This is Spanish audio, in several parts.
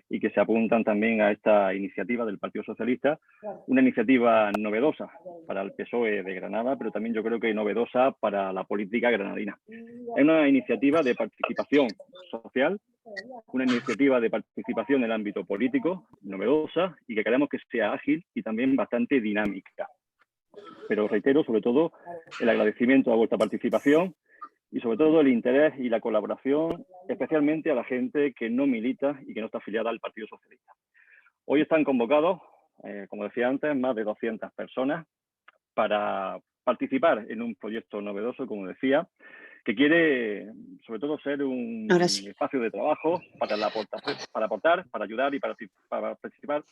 y que se apuntan también a esta iniciativa del Partido Socialista, una iniciativa novedosa para el PSOE de Granada, pero también yo creo que novedosa para la política granadina. Es una iniciativa de participación social, una iniciativa de participación en el ámbito político, novedosa, y que queremos que sea ágil y también bastante dinámica. Pero reitero, sobre todo, el agradecimiento a vuestra participación y sobre todo el interés y la colaboración, especialmente a la gente que no milita y que no está afiliada al Partido Socialista. Hoy están convocados, como decía antes, más de 200 personas para participar en un proyecto novedoso, como decía, que quiere sobre todo ser un espacio de trabajo para aportar, para ayudar y para participar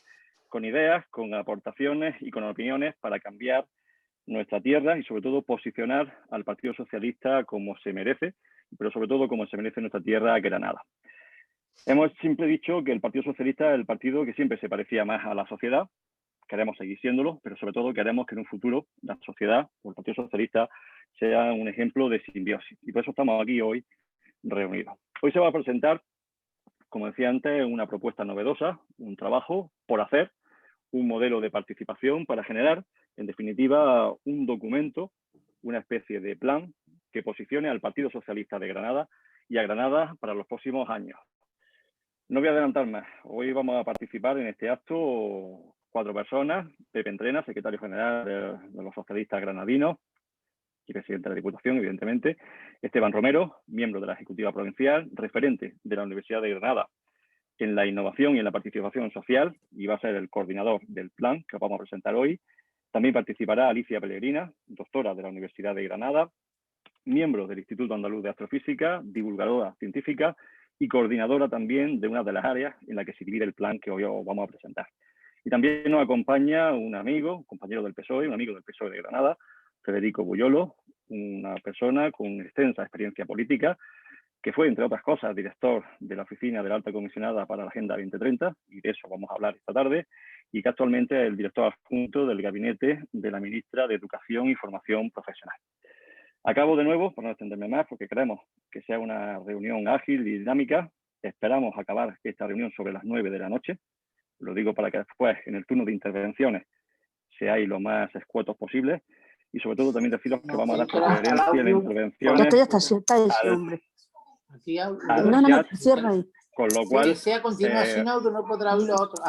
con ideas, con aportaciones y con opiniones para cambiar nuestra tierra y sobre todo posicionar al Partido Socialista como se merece, pero sobre todo como se merece nuestra tierra, Granada. Hemos siempre dicho que el Partido Socialista es el partido que siempre se parecía más a la sociedad, queremos seguir siéndolo, pero sobre todo queremos que en un futuro la sociedad o el Partido Socialista sea un ejemplo de simbiosis. Y por eso estamos aquí hoy reunidos. Hoy se va a presentar, como decía antes, una propuesta novedosa, un trabajo por hacer, un modelo de participación para generar, en definitiva, un documento, una especie de plan que posicione al Partido Socialista de Granada y a Granada para los próximos años. No voy a adelantar más. Hoy vamos a participar en este acto 4 personas. Pepe Entrena, secretario general de los socialistas granadinos y presidente de la Diputación, evidentemente. Esteban Romero, miembro de la Ejecutiva Provincial, referente de la Universidad de Granada en la innovación y en la participación social, y va a ser el coordinador del plan que vamos a presentar hoy. También participará Alicia Pellegrina, doctora de la Universidad de Granada, miembro del Instituto Andaluz de Astrofísica, divulgadora científica y coordinadora también de una de las áreas en la que se divide el plan que hoy os vamos a presentar. Y también nos acompaña un amigo, compañero del PSOE, un amigo del PSOE de Granada, Federico Buyolo, una persona con extensa experiencia política, que fue, entre otras cosas, director de la Oficina de la Alta Comisionada para la Agenda 2030, y de eso vamos a hablar esta tarde, y que actualmente es el director adjunto del gabinete de la ministra de Educación y Formación Profesional. Acabo de nuevo, por no extenderme más, porque queremos que sea una reunión ágil y dinámica. Esperamos acabar esta reunión sobre las 9 de la noche. Lo digo para que después, en el turno de intervenciones, seáis lo más escuetos posible. Y sobre todo también deciros que vamos a dar preferencia en las intervenciones. Ya está ese hombre. Cierra ahí. Con lo cual, que sea continuación auto, no podrá oír los otros.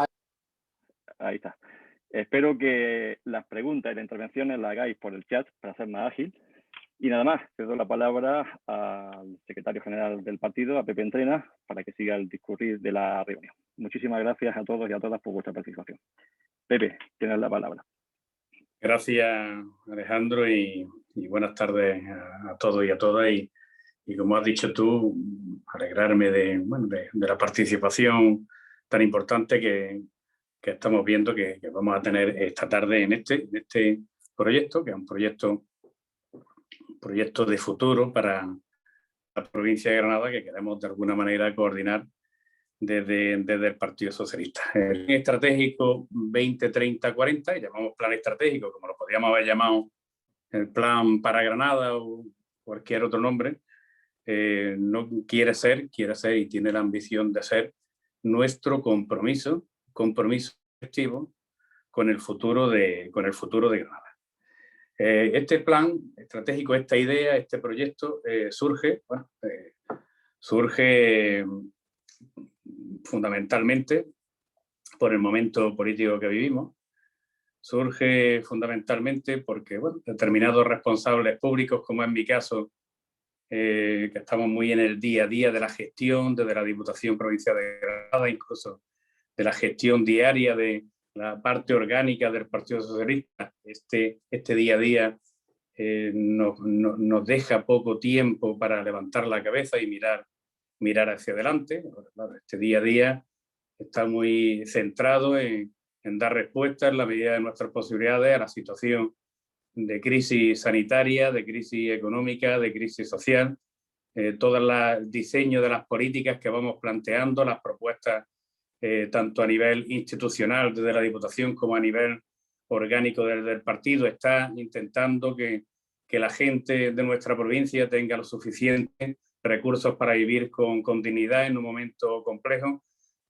Ahí está. Espero que las preguntas y las intervenciones las hagáis por el chat para ser más ágil. Y nada más, cedo la palabra al secretario general del partido, a Pepe Entrena, para que siga el discurrir de la reunión. Muchísimas gracias a todos y a todas por vuestra participación. Pepe, tienes la palabra. Gracias, Alejandro, y buenas tardes a todos y a todas. Y como has dicho tú, alegrarme de la participación tan importante que estamos viendo que vamos a tener esta tarde en este proyecto, que es un proyecto de futuro para la provincia de Granada, que queremos de alguna manera coordinar desde el Partido Socialista. El plan estratégico 2030-40, y llamamos plan estratégico, como lo podríamos haber llamado el plan para Granada o cualquier otro nombre, no quiere ser y tiene la ambición de ser nuestro compromiso efectivo con el futuro de Granada. Este plan estratégico, esta idea, este proyecto surge fundamentalmente por el momento político que vivimos. Surge fundamentalmente porque determinados responsables públicos, como en mi caso, que estamos muy en el día a día de la gestión desde la Diputación Provincial de Granada, incluso de la gestión diaria de la parte orgánica del Partido Socialista. Este día a día nos deja poco tiempo para levantar la cabeza y mirar hacia adelante. Este día a día está muy centrado en dar respuesta en la medida de nuestras posibilidades a la situación de crisis sanitaria, de crisis económica, de crisis social, todo el diseño de las políticas que vamos planteando, las propuestas tanto a nivel institucional desde la Diputación como a nivel orgánico desde el partido, está intentando que la gente de nuestra provincia tenga los suficientes recursos para vivir con dignidad en un momento complejo,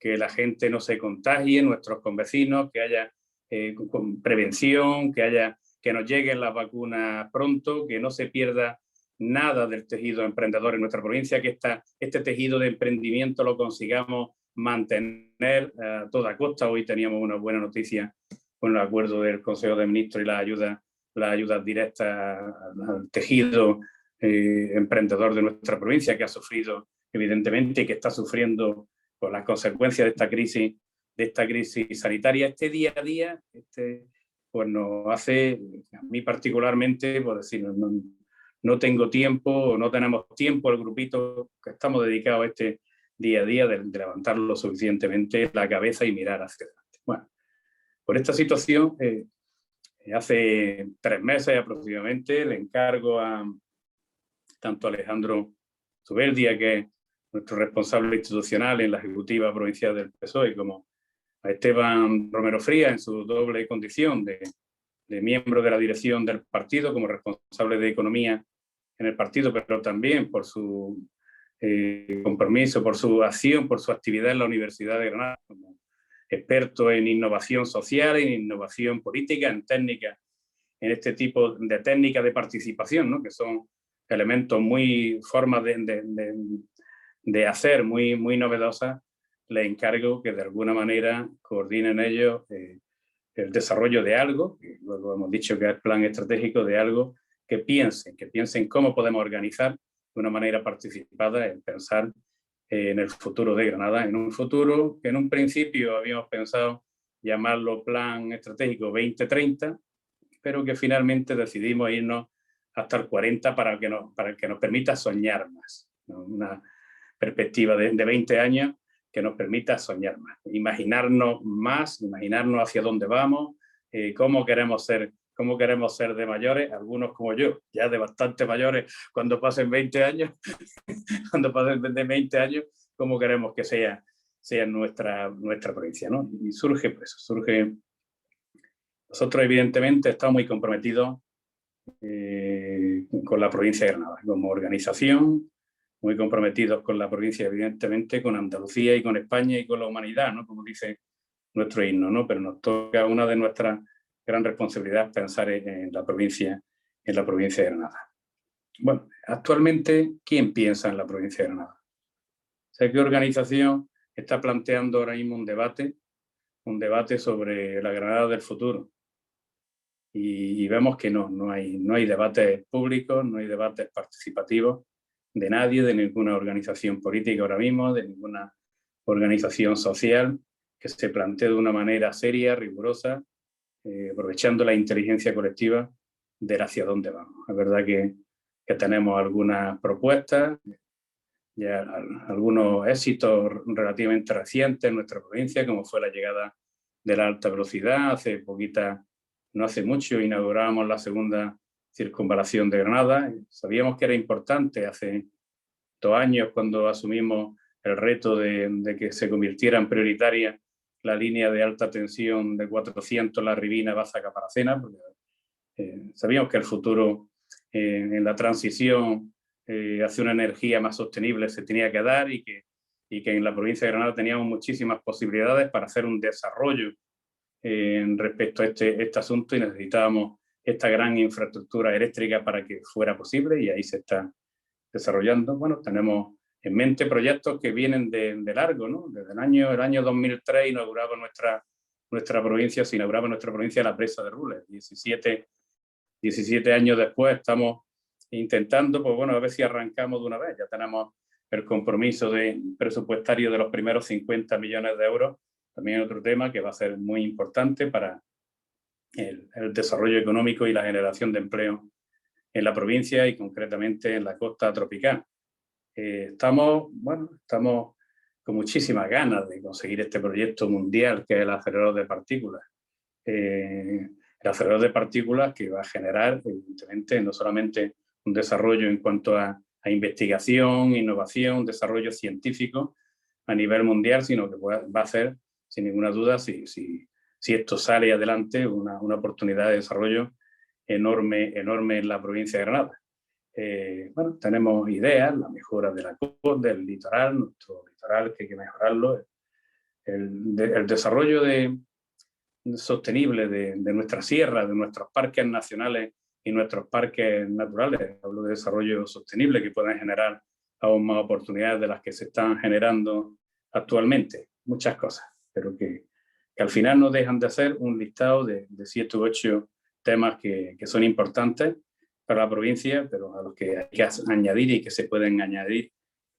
que la gente no se contagie, nuestros convecinos, que haya con prevención, que nos lleguen las vacunas pronto, que no se pierda nada del tejido emprendedor en nuestra provincia, que este tejido de emprendimiento lo consigamos mantener a toda costa. Hoy teníamos una buena noticia con el acuerdo del Consejo de Ministros y las ayudas directas al tejido emprendedor de nuestra provincia, que ha sufrido evidentemente y que está sufriendo por las consecuencias de esta crisis sanitaria. Este día a día pues nos hace, a mí particularmente, por decir, no tengo tiempo, no tenemos tiempo, el grupito que estamos dedicados a este día a día de levantar lo suficientemente la cabeza y mirar hacia adelante. Bueno, por esta situación, hace 3 meses aproximadamente le encargo a tanto a Alejandro Zubeldia, que es nuestro responsable institucional en la Ejecutiva Provincial del PSOE, como a Esteban Romero Frías en su doble condición de miembro de la dirección del partido, como responsable de Economía en el partido, pero también por su compromiso, por su acción, por su actividad en la Universidad de Granada, como experto en innovación social, en innovación política, en técnicas, en este tipo de técnicas de participación, ¿no? Que son elementos formas de hacer muy novedosas. Les encargo que de alguna manera coordinen ellos el desarrollo de algo, que luego hemos dicho que es plan estratégico de algo, que piensen cómo podemos organizar de una manera participada, en pensar en el futuro de Granada, en un futuro que en un principio habíamos pensado llamarlo Plan Estratégico 2030, pero que finalmente decidimos irnos hasta el 40 para que nos permita soñar más, ¿no? Una perspectiva de 20 años que nos permita soñar más, imaginarnos más, imaginarnos hacia dónde vamos, cómo queremos ser de mayores, algunos como yo, ya de bastante mayores, cuando pasen 20 años, cuando pasen de 20 años, cómo queremos que sea nuestra provincia, ¿no? Y surge. Nosotros evidentemente estamos muy comprometidos con la provincia de Granada, como organización, muy comprometidos con la provincia, evidentemente, con Andalucía y con España y con la humanidad, ¿no? Como dice nuestro himno, ¿no? Pero nos toca, una de nuestras gran responsabilidades, pensar en la provincia de Granada. Bueno, actualmente, ¿quién piensa en la provincia de Granada? O sea, ¿qué organización está planteando ahora mismo un debate sobre la Granada del futuro? Y vemos que no hay debates públicos, no hay debates participativos de nadie, de ninguna organización política ahora mismo, de ninguna organización social que se plantee de una manera seria, rigurosa, aprovechando la inteligencia colectiva de hacia dónde vamos. Es verdad que tenemos algunas propuestas, ya algunos éxitos relativamente recientes en nuestra provincia, como fue la llegada de la alta velocidad. No hace mucho inauguramos la segunda circunvalación de Granada. Sabíamos que era importante hace 2 años, cuando asumimos el reto de que se convirtiera en prioritaria la línea de alta tensión de 400, La Ribina-Baza-Caparacena, porque sabíamos que el futuro en la transición hacia una energía más sostenible se tenía que dar, y que en la provincia de Granada teníamos muchísimas posibilidades para hacer un desarrollo respecto a este asunto, y necesitábamos esta gran infraestructura eléctrica para que fuera posible, y ahí se está desarrollando. Bueno, tenemos en mente proyectos que vienen de largo, ¿no? Desde el año 2003 se inauguraba nuestra provincia la presa de Rules. 17 años después estamos intentando, pues bueno, a ver si arrancamos de una vez. Ya tenemos el compromiso presupuestario de los primeros 50 millones de euros. También otro tema que va a ser muy importante para el desarrollo económico y la generación de empleo en la provincia, y concretamente en la costa tropical. Estamos con muchísimas ganas de conseguir este proyecto mundial, que es el acelerador de partículas. El acelerador de partículas que va a generar, evidentemente, no solamente un desarrollo en cuanto a investigación, innovación, desarrollo científico a nivel mundial, sino que va a ser, sin ninguna duda, si esto sale adelante, una oportunidad de desarrollo enorme en la provincia de Granada. Bueno, tenemos ideas, la mejora de la costa, del litoral, nuestro litoral, que hay que mejorarlo. el desarrollo sostenible de nuestras sierras, de nuestros parques nacionales y nuestros parques naturales. Hablo de desarrollo sostenible que puedan generar aún más oportunidades de las que se están generando actualmente. Muchas cosas, pero que al final no dejan de ser un listado de 7 u 8 temas que son importantes para la provincia, pero a los que hay que añadir y que se pueden añadir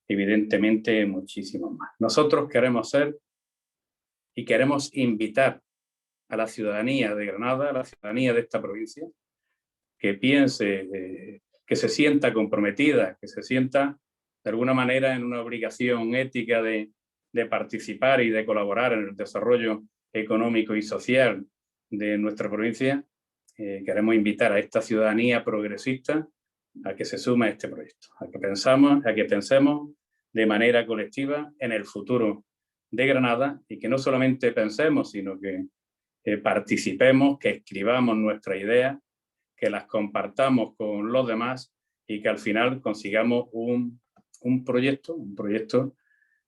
evidentemente muchísimos más. Nosotros queremos ser y queremos invitar a la ciudadanía de Granada, a la ciudadanía de esta provincia, que piense, que se sienta comprometida, que se sienta de alguna manera en una obligación ética de participar y de colaborar en el desarrollo económico y social de nuestra provincia. Queremos invitar a esta ciudadanía progresista a que se sume a este proyecto, a que pensemos de manera colectiva en el futuro de Granada y que no solamente pensemos, sino que participemos, que escribamos nuestras ideas, que las compartamos con los demás y que al final consigamos un proyecto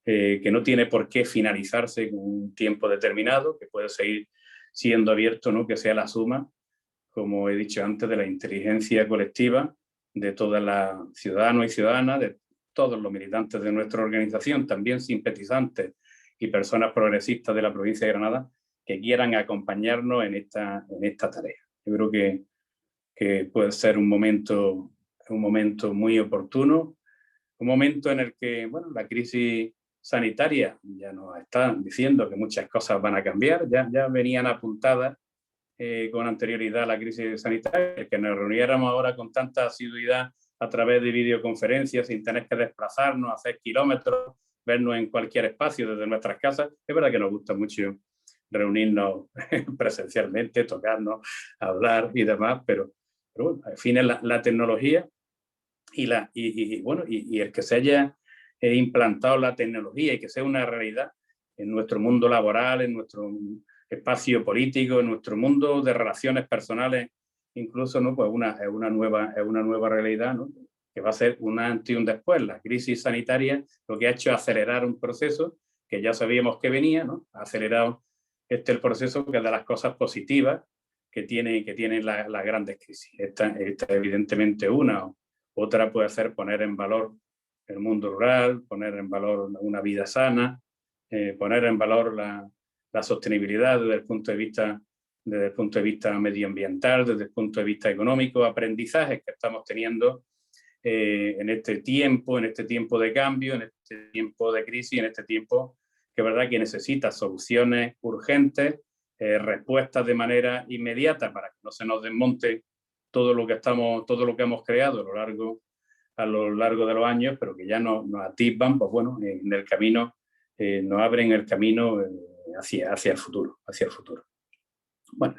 que no tiene por qué finalizarse con un tiempo determinado, que puede seguir siendo abierto, ¿no? Que sea la suma, como he dicho antes, de la inteligencia colectiva de todas las ciudadanos y ciudadanas, de todos los militantes de nuestra organización, también simpatizantes y personas progresistas de la provincia de Granada, que quieran acompañarnos en esta tarea. Yo creo que puede ser un momento muy oportuno, un momento en el que, bueno, la crisis sanitaria ya nos está diciendo que muchas cosas van a cambiar, ya venían apuntadas con anterioridad a la crisis sanitaria, que nos reuniéramos ahora con tanta asiduidad a través de videoconferencias sin tener que desplazarnos, hacer kilómetros, vernos en cualquier espacio desde nuestras casas. Es verdad que nos gusta mucho reunirnos presencialmente, tocarnos, hablar y demás, pero bueno, al fin es la tecnología y el que se haya implantado la tecnología y que sea una realidad en nuestro mundo laboral, en nuestro espacio político, en nuestro mundo de relaciones personales, incluso, ¿no? Pues es una nueva realidad, ¿no? Que va a ser un antes y un después. La crisis sanitaria lo que ha hecho es acelerar un proceso que ya sabíamos que venía, ¿no? Ha acelerado el proceso, que es de las cosas positivas que tienen las grandes crisis. Esta evidentemente una. Otra puede ser poner en valor el mundo rural, poner en valor una vida sana, poner en valor la sostenibilidad desde el punto de vista medioambiental, desde el punto de vista económico, aprendizajes que estamos teniendo en este tiempo de cambio, en este tiempo de crisis, en este tiempo que es verdad que necesita soluciones urgentes, respuestas de manera inmediata para que no se nos desmonte todo lo que hemos creado a lo largo de los años, pero que ya nos atisban, pues bueno, en el camino, nos abren el camino hacia el futuro. Bueno,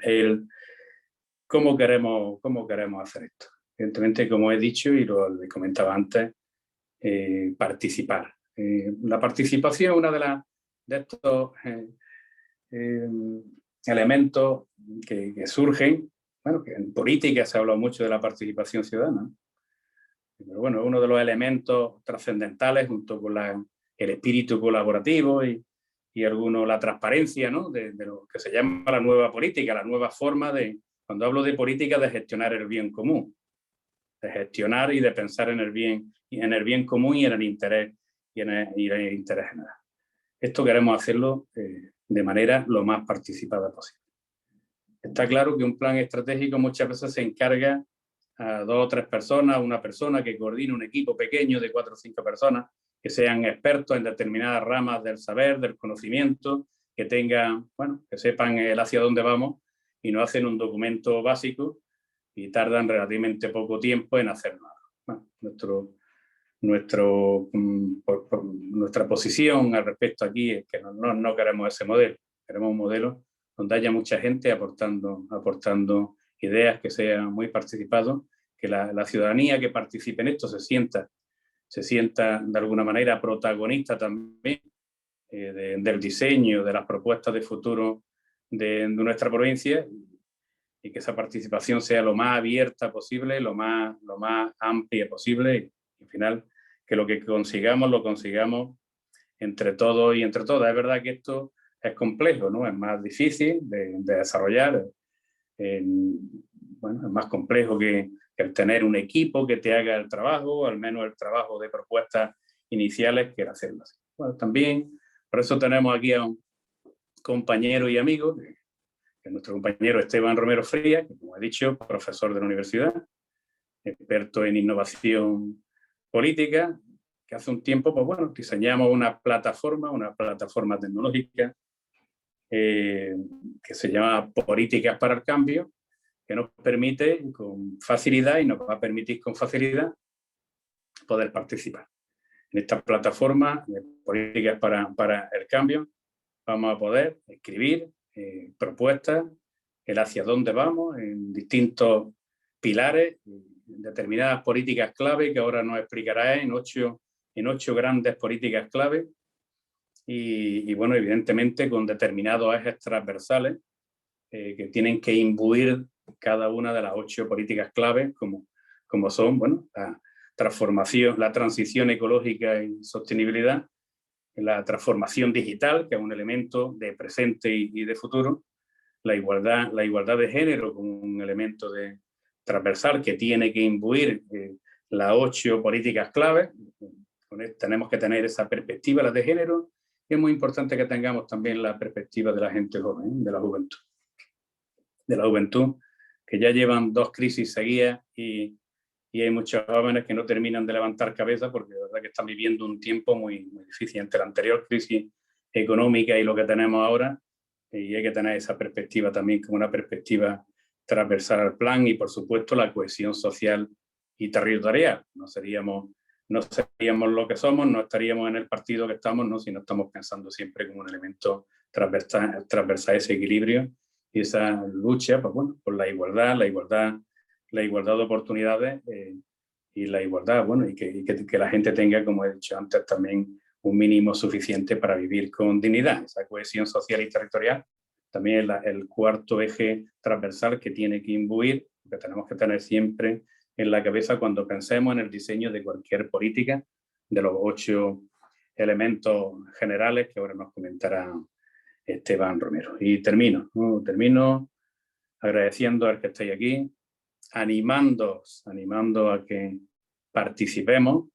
¿cómo queremos hacer esto? Evidentemente, como he dicho y lo comentaba antes, participar. La participación es una de estos elementos que surgen. Bueno, que en política se ha hablado mucho de la participación ciudadana, pero bueno, es uno de los elementos trascendentales junto con el espíritu colaborativo y la transparencia, ¿no? de lo que se llama la nueva política, la nueva forma cuando hablo de política, de gestionar el bien común, de gestionar y de pensar en el bien común y en el interés general. Esto queremos hacerlo de manera lo más participada posible. Está claro que un plan estratégico muchas veces se encarga a 2 o 3 personas, una persona que coordine un equipo pequeño de 4 o 5 personas que sean expertos en determinadas ramas del saber, del conocimiento, que sepan hacia dónde vamos y nos hacen un documento básico y tardan relativamente poco tiempo en hacer nada. Bueno, nuestra posición al respecto aquí es que no queremos ese modelo, queremos un modelo donde haya mucha gente aportando ideas, que sea muy participado, que la ciudadanía que participe en esto se sienta de alguna manera protagonista también del diseño, de las propuestas de futuro de nuestra provincia, y que esa participación sea lo más abierta posible, lo más amplia posible, y al final que lo que consigamos lo consigamos entre todos y entre todas. Es verdad que esto es complejo, ¿no? Es más difícil de desarrollar. Bueno, es más complejo que el tener un equipo que te haga el trabajo, al menos el trabajo de propuestas iniciales, que el hacerlo así. Bueno, también, por eso tenemos aquí a un compañero y amigo, que es nuestro compañero Esteban Romero Frías, que, como he dicho, profesor de la universidad, experto en innovación política, que hace un tiempo, pues bueno, diseñamos una plataforma tecnológica que se llama Políticas para el Cambio, que nos permite con facilidad y nos va a permitir con facilidad poder participar. En esta plataforma de Políticas para el Cambio vamos a poder escribir propuestas, el hacia dónde vamos, en distintos pilares, determinadas políticas clave que ahora nos explicará en ocho grandes políticas clave y bueno, evidentemente con determinados ejes transversales que tienen que imbuir cada una de las 8 políticas clave como son, bueno, la transformación, la transición ecológica y sostenibilidad, la transformación digital, que es un elemento de presente y de futuro, la igualdad de género como un elemento transversal que tiene que imbuir las 8 políticas clave. Tenemos que tener esa perspectiva, la de género, y es muy importante que tengamos también la perspectiva de la gente joven, de la juventud, que ya llevan 2 crisis seguidas y hay muchos jóvenes que no terminan de levantar cabeza porque de verdad que están viviendo un tiempo muy, muy difícil entre la anterior crisis económica y lo que tenemos ahora, y hay que tener esa perspectiva también como una perspectiva transversal al plan y por supuesto la cohesión social y territorial. No seríamos lo que somos, no estaríamos en el partido que estamos, ¿no? Si no estamos pensando siempre como un elemento transversal a ese equilibrio y esa lucha, pues bueno, por la igualdad de oportunidades y la igualdad, bueno, y que la gente tenga, como he dicho antes, también un mínimo suficiente para vivir con dignidad. Esa cohesión social y territorial también es el cuarto eje transversal que tiene que imbuir, que tenemos que tener siempre en la cabeza cuando pensemos en el diseño de cualquier política, de los 8 elementos generales que ahora nos comentará Esteban Romero. Y termino agradeciendo al que estáis aquí, animando a que participemos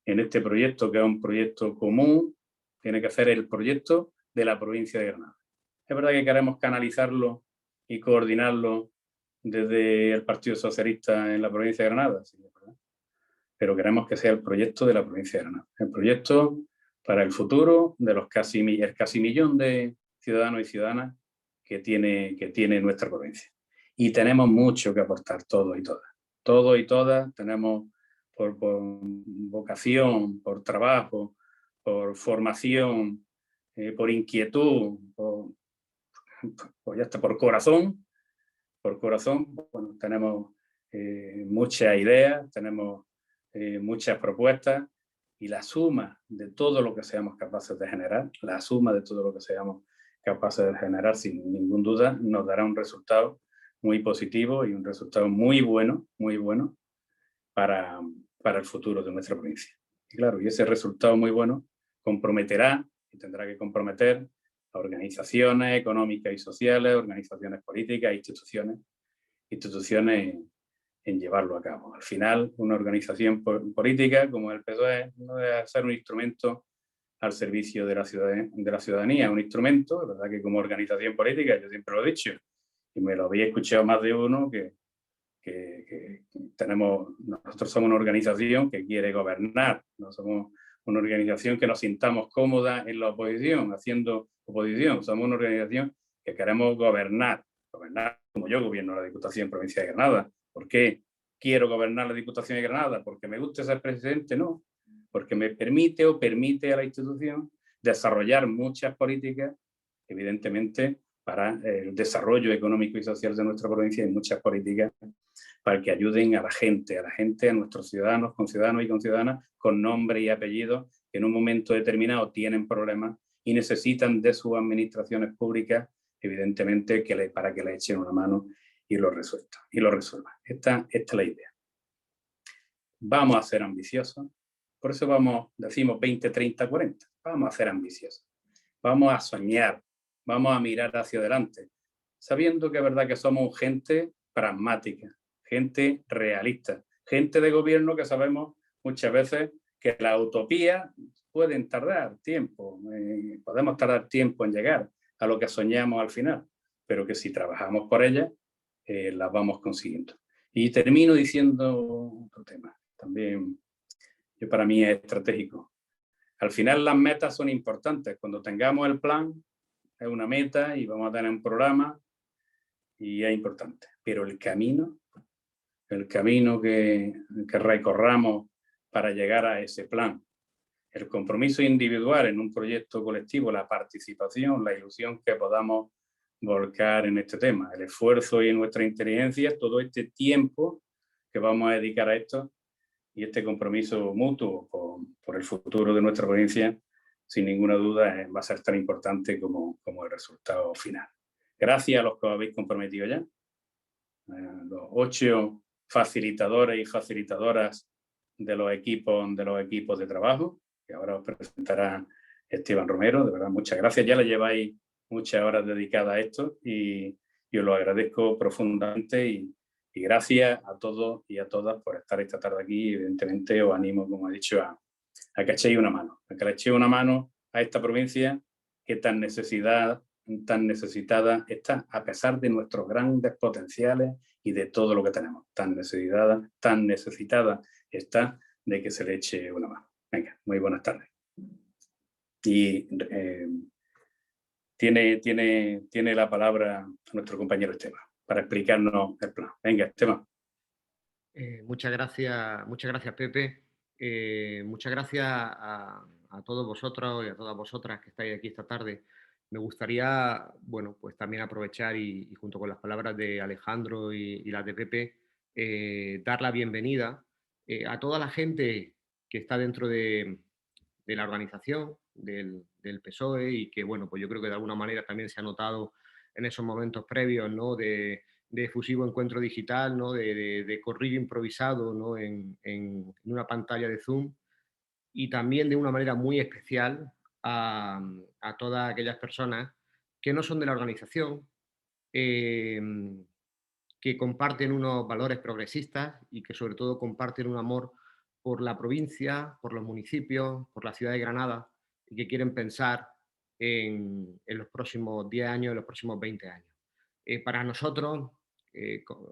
en este proyecto, que es un proyecto común, tiene que ser el proyecto de la provincia de Granada. Es verdad que queremos canalizarlo y coordinarlo desde el Partido Socialista en la provincia de Granada, ¿sí? Pero queremos que sea el proyecto de la provincia de Granada, el proyecto para el futuro de el casi millón de ciudadanos y ciudadanas que tiene nuestra provincia. Y tenemos mucho que aportar todos y todas tenemos por vocación, por trabajo, por formación, por inquietud, ya está, por corazón, bueno, tenemos muchas ideas, tenemos muchas propuestas y la suma de todo lo que seamos capaces de generar, sin ninguna duda, nos dará un resultado muy positivo y un resultado muy bueno para el futuro de nuestra provincia. Y claro, y ese resultado muy bueno comprometerá y tendrá que comprometer a organizaciones económicas y sociales, organizaciones políticas, instituciones en llevarlo a cabo. Al final, una organización política como el PSOE no debe ser un instrumento al servicio de la ciudadanía, un instrumento, la verdad que como organización política, yo siempre lo he dicho, y me lo había escuchado más de uno, que nosotros somos una organización que quiere gobernar, no somos una organización que nos sintamos cómoda en la oposición, haciendo oposición, somos una organización que queremos gobernar como yo gobierno la Diputación Provincial de Granada. ¿Por qué quiero gobernar la Diputación de Granada? ¿Porque me gusta ser presidente? No, porque me permite a la institución desarrollar muchas políticas, evidentemente, para el desarrollo económico y social de nuestra provincia y muchas políticas para que ayuden a la gente, a nuestros ciudadanos, conciudadanos y conciudadanas con nombre y apellido que en un momento determinado tienen problemas y necesitan de sus administraciones públicas, evidentemente, para que le echen una mano y lo resuelvan. Esta es la idea. Vamos a ser ambiciosos, por eso decimos 20, 30, 40. Vamos a ser ambiciosos. vamos a soñar, vamos a mirar hacia adelante, sabiendo que es verdad que somos gente pragmática, gente realista, gente de gobierno que sabemos muchas veces que las utopías pueden tardar tiempo, podemos tardar tiempo en llegar a lo que soñamos al final, pero que si trabajamos por ellas, las vamos consiguiendo. Y termino diciendo otro tema, también que para mí es estratégico. Al final las metas son importantes. Cuando tengamos el plan, es una meta y vamos a tener un programa y es importante. Pero el camino que recorramos para llegar a ese plan, el compromiso individual en un proyecto colectivo, la participación, la ilusión que podamos volcar en este tema, el esfuerzo y nuestra inteligencia, todo este tiempo que vamos a dedicar a esto y este compromiso mutuo por el futuro de nuestra provincia, sin ninguna duda va a ser tan importante como el resultado final. Gracias a los que os habéis comprometido ya, los 8 facilitadores y facilitadoras de los equipos de trabajo, que ahora os presentará Esteban Romero. De verdad, muchas gracias. Ya le lleváis muchas horas dedicadas a esto y os lo agradezco profundamente y gracias a todos y a todas por estar esta tarde aquí. Evidentemente os animo, como he dicho, a que echéis una mano, a que le echéis una mano a esta provincia que tan necesitada está, a pesar de nuestros grandes potenciales y de todo lo que tenemos. Tan necesitada está de que se le eche una mano. Venga, muy buenas tardes. Y tiene la palabra nuestro compañero Esteban para explicarnos el plan. Venga, Esteban. Muchas gracias Pepe. Muchas gracias a todos vosotros y a todas vosotras que estáis aquí esta tarde. Me gustaría, bueno, pues también aprovechar y junto con las palabras de Alejandro y las de Pepe, dar la bienvenida a toda la gente que está dentro de la organización del PSOE y que, bueno, pues yo creo que de alguna manera también se ha notado en esos momentos previos, ¿no? de efusivo encuentro digital, ¿no? de corrillo improvisado, ¿no? en una pantalla de Zoom, y también de una manera muy especial a todas aquellas personas que no son de la organización, eh, que comparten unos valores progresistas y que sobre todo comparten un amor por la provincia, por los municipios, por la ciudad de Granada y que quieren pensar en los próximos 10 años, en los próximos 20 años. Para nosotros,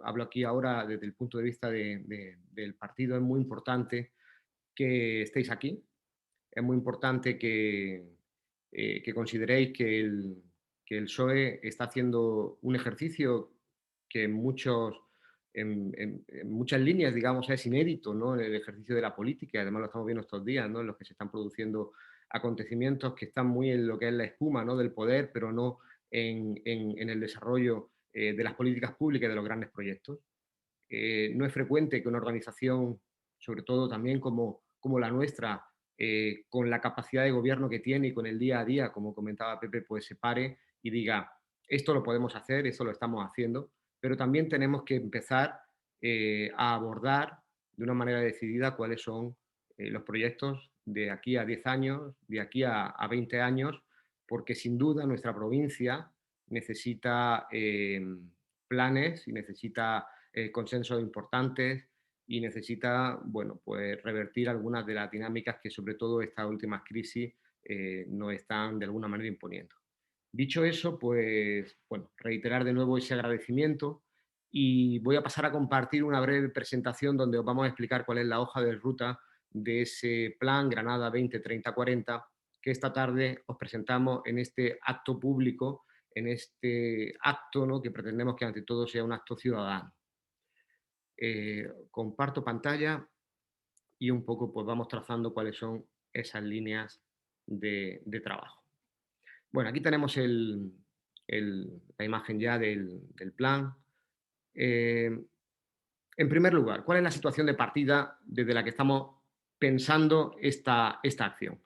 hablo aquí ahora desde el punto de vista del partido, es muy importante que estéis aquí, es muy importante que consideréis que el PSOE está haciendo un ejercicio que en muchas líneas, digamos, es inédito, ¿no? En el ejercicio de la política, además lo estamos viendo estos días, ¿no? En los que se están produciendo acontecimientos que están muy en lo que es la espuma, ¿no? Del poder, pero no en el desarrollo de las políticas públicas y de los grandes proyectos. No es frecuente que una organización, sobre todo también como la nuestra, con la capacidad de gobierno que tiene y con el día a día, como comentaba Pepe, pues se pare y diga, esto lo podemos hacer, esto lo estamos haciendo, pero también tenemos que empezar a abordar de una manera decidida cuáles son los proyectos de aquí a 10 años, de aquí a 20 años, porque sin duda nuestra provincia necesita planes y necesita consensos importantes y necesita, bueno, pues revertir algunas de las dinámicas que sobre todo estas últimas crisis nos están de alguna manera imponiendo. Dicho eso, pues bueno, reiterar de nuevo ese agradecimiento y voy a pasar a compartir una breve presentación donde os vamos a explicar cuál es la hoja de ruta de ese plan Granada 2030-40 que esta tarde os presentamos en este acto público, en este acto, ¿no? Que pretendemos que ante todo sea un acto ciudadano. Comparto pantalla y un poco pues vamos trazando cuáles son esas líneas de trabajo. Bueno, aquí tenemos la imagen ya del plan. En primer lugar, ¿cuál es la situación de partida desde la que estamos pensando esta acción?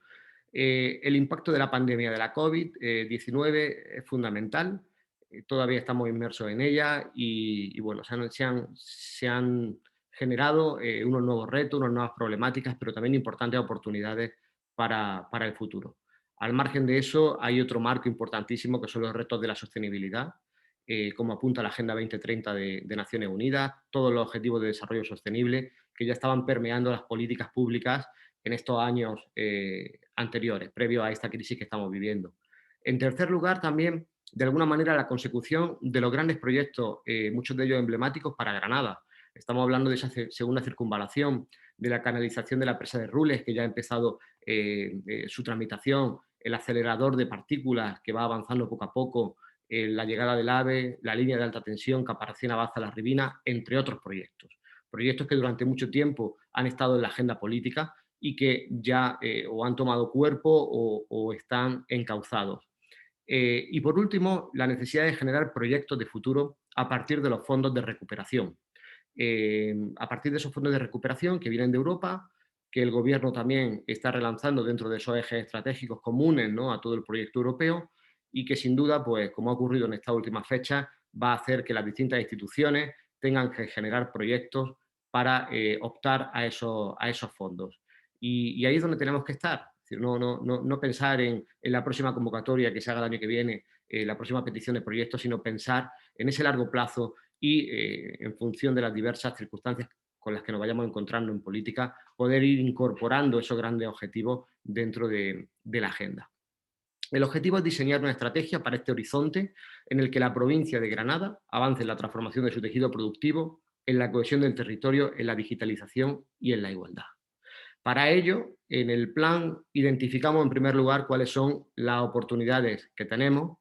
El impacto de la pandemia de la COVID-19 es fundamental. Todavía estamos inmersos en ella y bueno, se han generado unos nuevos retos, unas nuevas problemáticas, pero también importantes oportunidades para el futuro. Al margen de eso, hay otro marco importantísimo que son los retos de la sostenibilidad, como apunta la Agenda 2030 de Naciones Unidas, todos los objetivos de desarrollo sostenible que ya estaban permeando las políticas públicas en estos años anteriores, previo a esta crisis que estamos viviendo. En tercer lugar, también, de alguna manera, la consecución de los grandes proyectos, muchos de ellos emblemáticos para Granada. Estamos hablando de esa segunda circunvalación, de la canalización de la presa de Rules, que ya ha empezado su tramitación, el acelerador de partículas que va avanzando poco a poco, la llegada del AVE, la línea de alta tensión Caparacena-Baza-La Ribina, entre otros proyectos. Proyectos que durante mucho tiempo han estado en la agenda política y que ya o han tomado cuerpo o están encauzados. Y por último, la necesidad de generar proyectos de futuro a partir de los fondos de recuperación. A partir de esos fondos de recuperación que vienen de Europa, que el Gobierno también está relanzando dentro de esos ejes estratégicos comunes, ¿no?, a todo el proyecto europeo, y que sin duda, pues como ha ocurrido en esta última fecha, va a hacer que las distintas instituciones tengan que generar proyectos para optar a esos fondos. Y ahí es donde tenemos que estar. Es decir, no pensar en la próxima convocatoria que se haga el año que viene, la próxima petición de proyectos, sino pensar en ese largo plazo y en función de las diversas circunstancias con las que nos vayamos encontrando en política, poder ir incorporando esos grandes objetivos dentro de la agenda. El objetivo es diseñar una estrategia para este horizonte en el que la provincia de Granada avance en la transformación de su tejido productivo, en la cohesión del territorio, en la digitalización y en la igualdad. Para ello, en el plan identificamos en primer lugar cuáles son las oportunidades que tenemos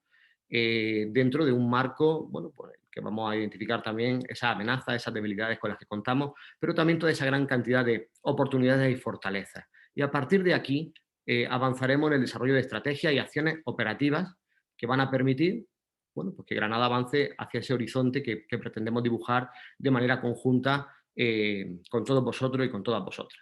dentro de un marco, bueno, pues, que vamos a identificar también esas amenazas, esas debilidades con las que contamos, pero también toda esa gran cantidad de oportunidades y fortalezas. Y a partir de aquí avanzaremos en el desarrollo de estrategias y acciones operativas que van a permitir, bueno, pues que Granada avance hacia ese horizonte que pretendemos dibujar de manera conjunta con todos vosotros y con todas vosotras.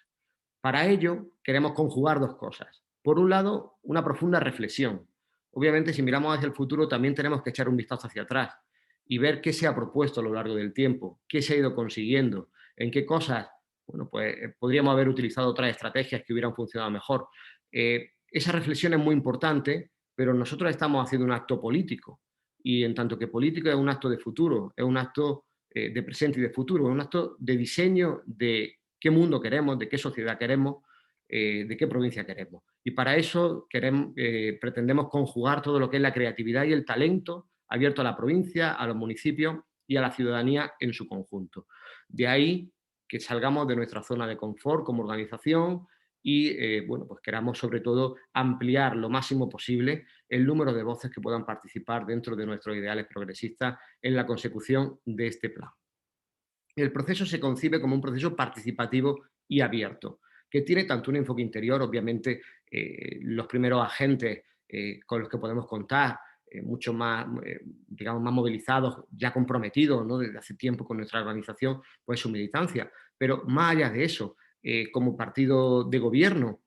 Para ello, queremos conjugar dos cosas. Por un lado, una profunda reflexión. Obviamente, si miramos hacia el futuro, también tenemos que echar un vistazo hacia atrás y ver qué se ha propuesto a lo largo del tiempo, qué se ha ido consiguiendo, en qué cosas, bueno, pues podríamos haber utilizado otras estrategias que hubieran funcionado mejor. Esa reflexión es muy importante, pero nosotros estamos haciendo un acto político y en tanto que político es un acto de futuro, es un acto de presente y de futuro, es un acto de diseño de qué mundo queremos, de qué sociedad queremos, de qué provincia queremos. Y para eso pretendemos conjugar todo lo que es la creatividad y el talento abierto a la provincia, a los municipios y a la ciudadanía en su conjunto. De ahí que salgamos de nuestra zona de confort como organización y bueno, pues queramos sobre todo ampliar lo máximo posible el número de voces que puedan participar dentro de nuestros ideales progresistas en la consecución de este plan. El proceso se concibe como un proceso participativo y abierto, que tiene tanto un enfoque interior, obviamente los primeros agentes con los que podemos contar, mucho más, digamos, más movilizados, ya comprometidos, ¿no?, desde hace tiempo con nuestra organización, pues su militancia. Pero más allá de eso, como partido de gobierno,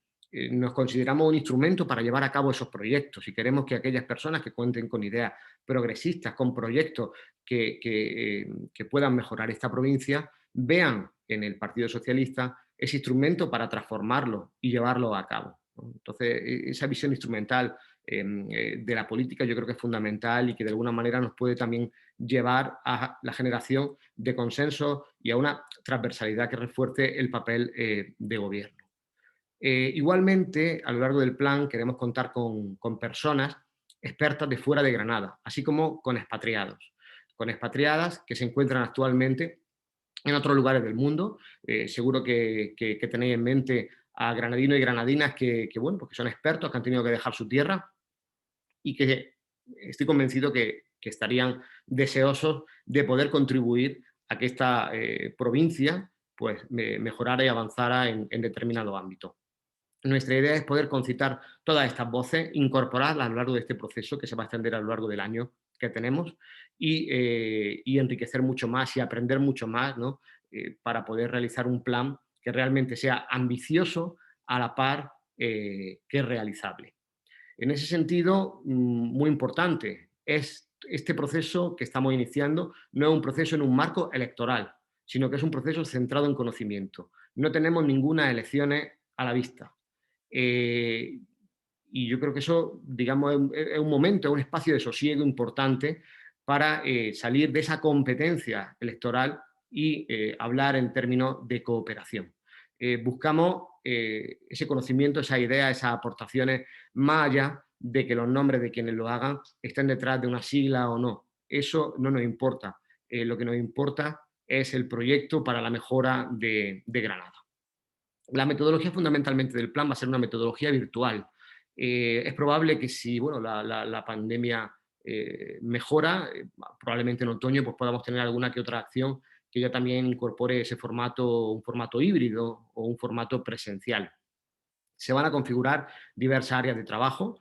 nos consideramos un instrumento para llevar a cabo esos proyectos y queremos que aquellas personas que cuenten con ideas progresistas, con proyectos que puedan mejorar esta provincia, vean en el Partido Socialista ese instrumento para transformarlo y llevarlo a cabo, ¿no? Entonces, esa visión instrumental de la política yo creo que es fundamental y que de alguna manera nos puede también llevar a la generación de consensos y a una transversalidad que refuerce el papel de gobierno. Igualmente, a lo largo del plan queremos contar con personas expertas de fuera de Granada, así como con expatriados. Con expatriadas que se encuentran actualmente en otros lugares del mundo. Seguro que tenéis en mente a granadinos y granadinas bueno, pues que son expertos, que han tenido que dejar su tierra y que estoy convencido que estarían deseosos de poder contribuir a que esta provincia pues, mejorara y avanzara en determinado ámbito. Nuestra idea es poder concitar todas estas voces, incorporarlas a lo largo de este proceso que se va a extender a lo largo del año que tenemos y enriquecer mucho más y aprender mucho más, ¿no?, para poder realizar un plan que realmente sea ambicioso a la par que realizable. En ese sentido, muy importante, es este proceso que estamos iniciando no es un proceso en un marco electoral, sino que es un proceso centrado en conocimiento. No tenemos ninguna elecciones a la vista. y yo creo que eso, digamos, es un momento, es un espacio de sosiego importante para salir de esa competencia electoral y hablar en términos de cooperación. Buscamos ese conocimiento, esa idea, esas aportaciones, más allá de que los nombres de quienes lo hagan estén detrás de una sigla o no. Eso no nos importa. Lo que nos importa es el proyecto para la mejora de Granada. La metodología fundamentalmente del plan va a ser una metodología virtual. Es probable que si bueno, la pandemia mejora, probablemente en otoño pues podamos tener alguna que otra acción que ya también incorpore ese formato, un formato híbrido o un formato presencial. Se van a configurar diversas áreas de trabajo,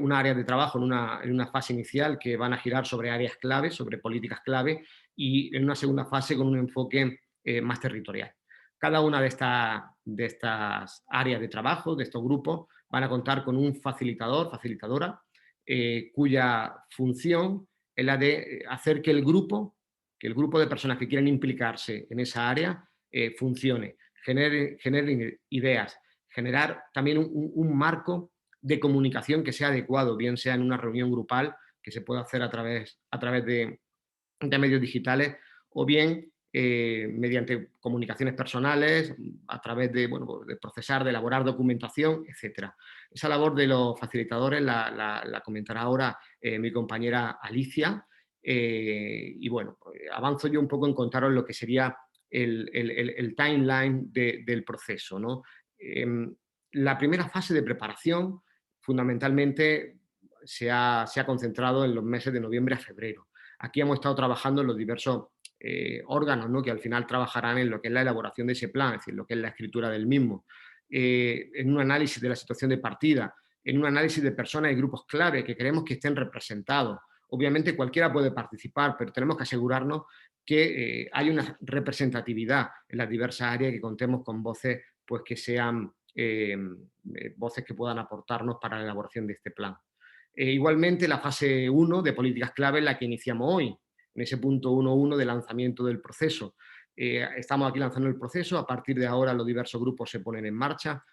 una área de trabajo en una fase inicial que van a girar sobre áreas clave, sobre políticas clave, y en una segunda fase con un enfoque más territorial. Cada una de estas áreas de trabajo, de estos grupos, van a contar con un facilitador, facilitadora, cuya función es la de hacer que el grupo de personas que quieren implicarse en esa área funcione, genere ideas, generar también un marco de comunicación que sea adecuado, bien sea en una reunión grupal que se pueda hacer a través de medios digitales o bien mediante comunicaciones personales, a través de, bueno, de procesar, de elaborar documentación, etc. Esa labor de los facilitadores la comentará ahora mi compañera Alicia. Y bueno, avanzo yo un poco en contaros lo que sería el timeline del proceso, ¿no? La primera fase de preparación fundamentalmente se ha concentrado en los meses de noviembre a febrero. Aquí hemos estado trabajando en los diversos órganos, ¿no?, que al final trabajarán en lo que es la elaboración de ese plan, es decir, lo que es la escritura del mismo, en un análisis de la situación de partida, en un análisis de personas y grupos clave que queremos que estén representados. Obviamente cualquiera puede participar, pero tenemos que asegurarnos que hay una representatividad en las diversas áreas, que contemos con voces pues, que sean voces que puedan aportarnos para la elaboración de este plan. Igualmente, la fase 1 de políticas clave es la que iniciamos hoy, en ese punto 1.1 de lanzamiento del proceso. Estamos aquí lanzando el proceso, a partir de ahora los diversos grupos se ponen en marcha.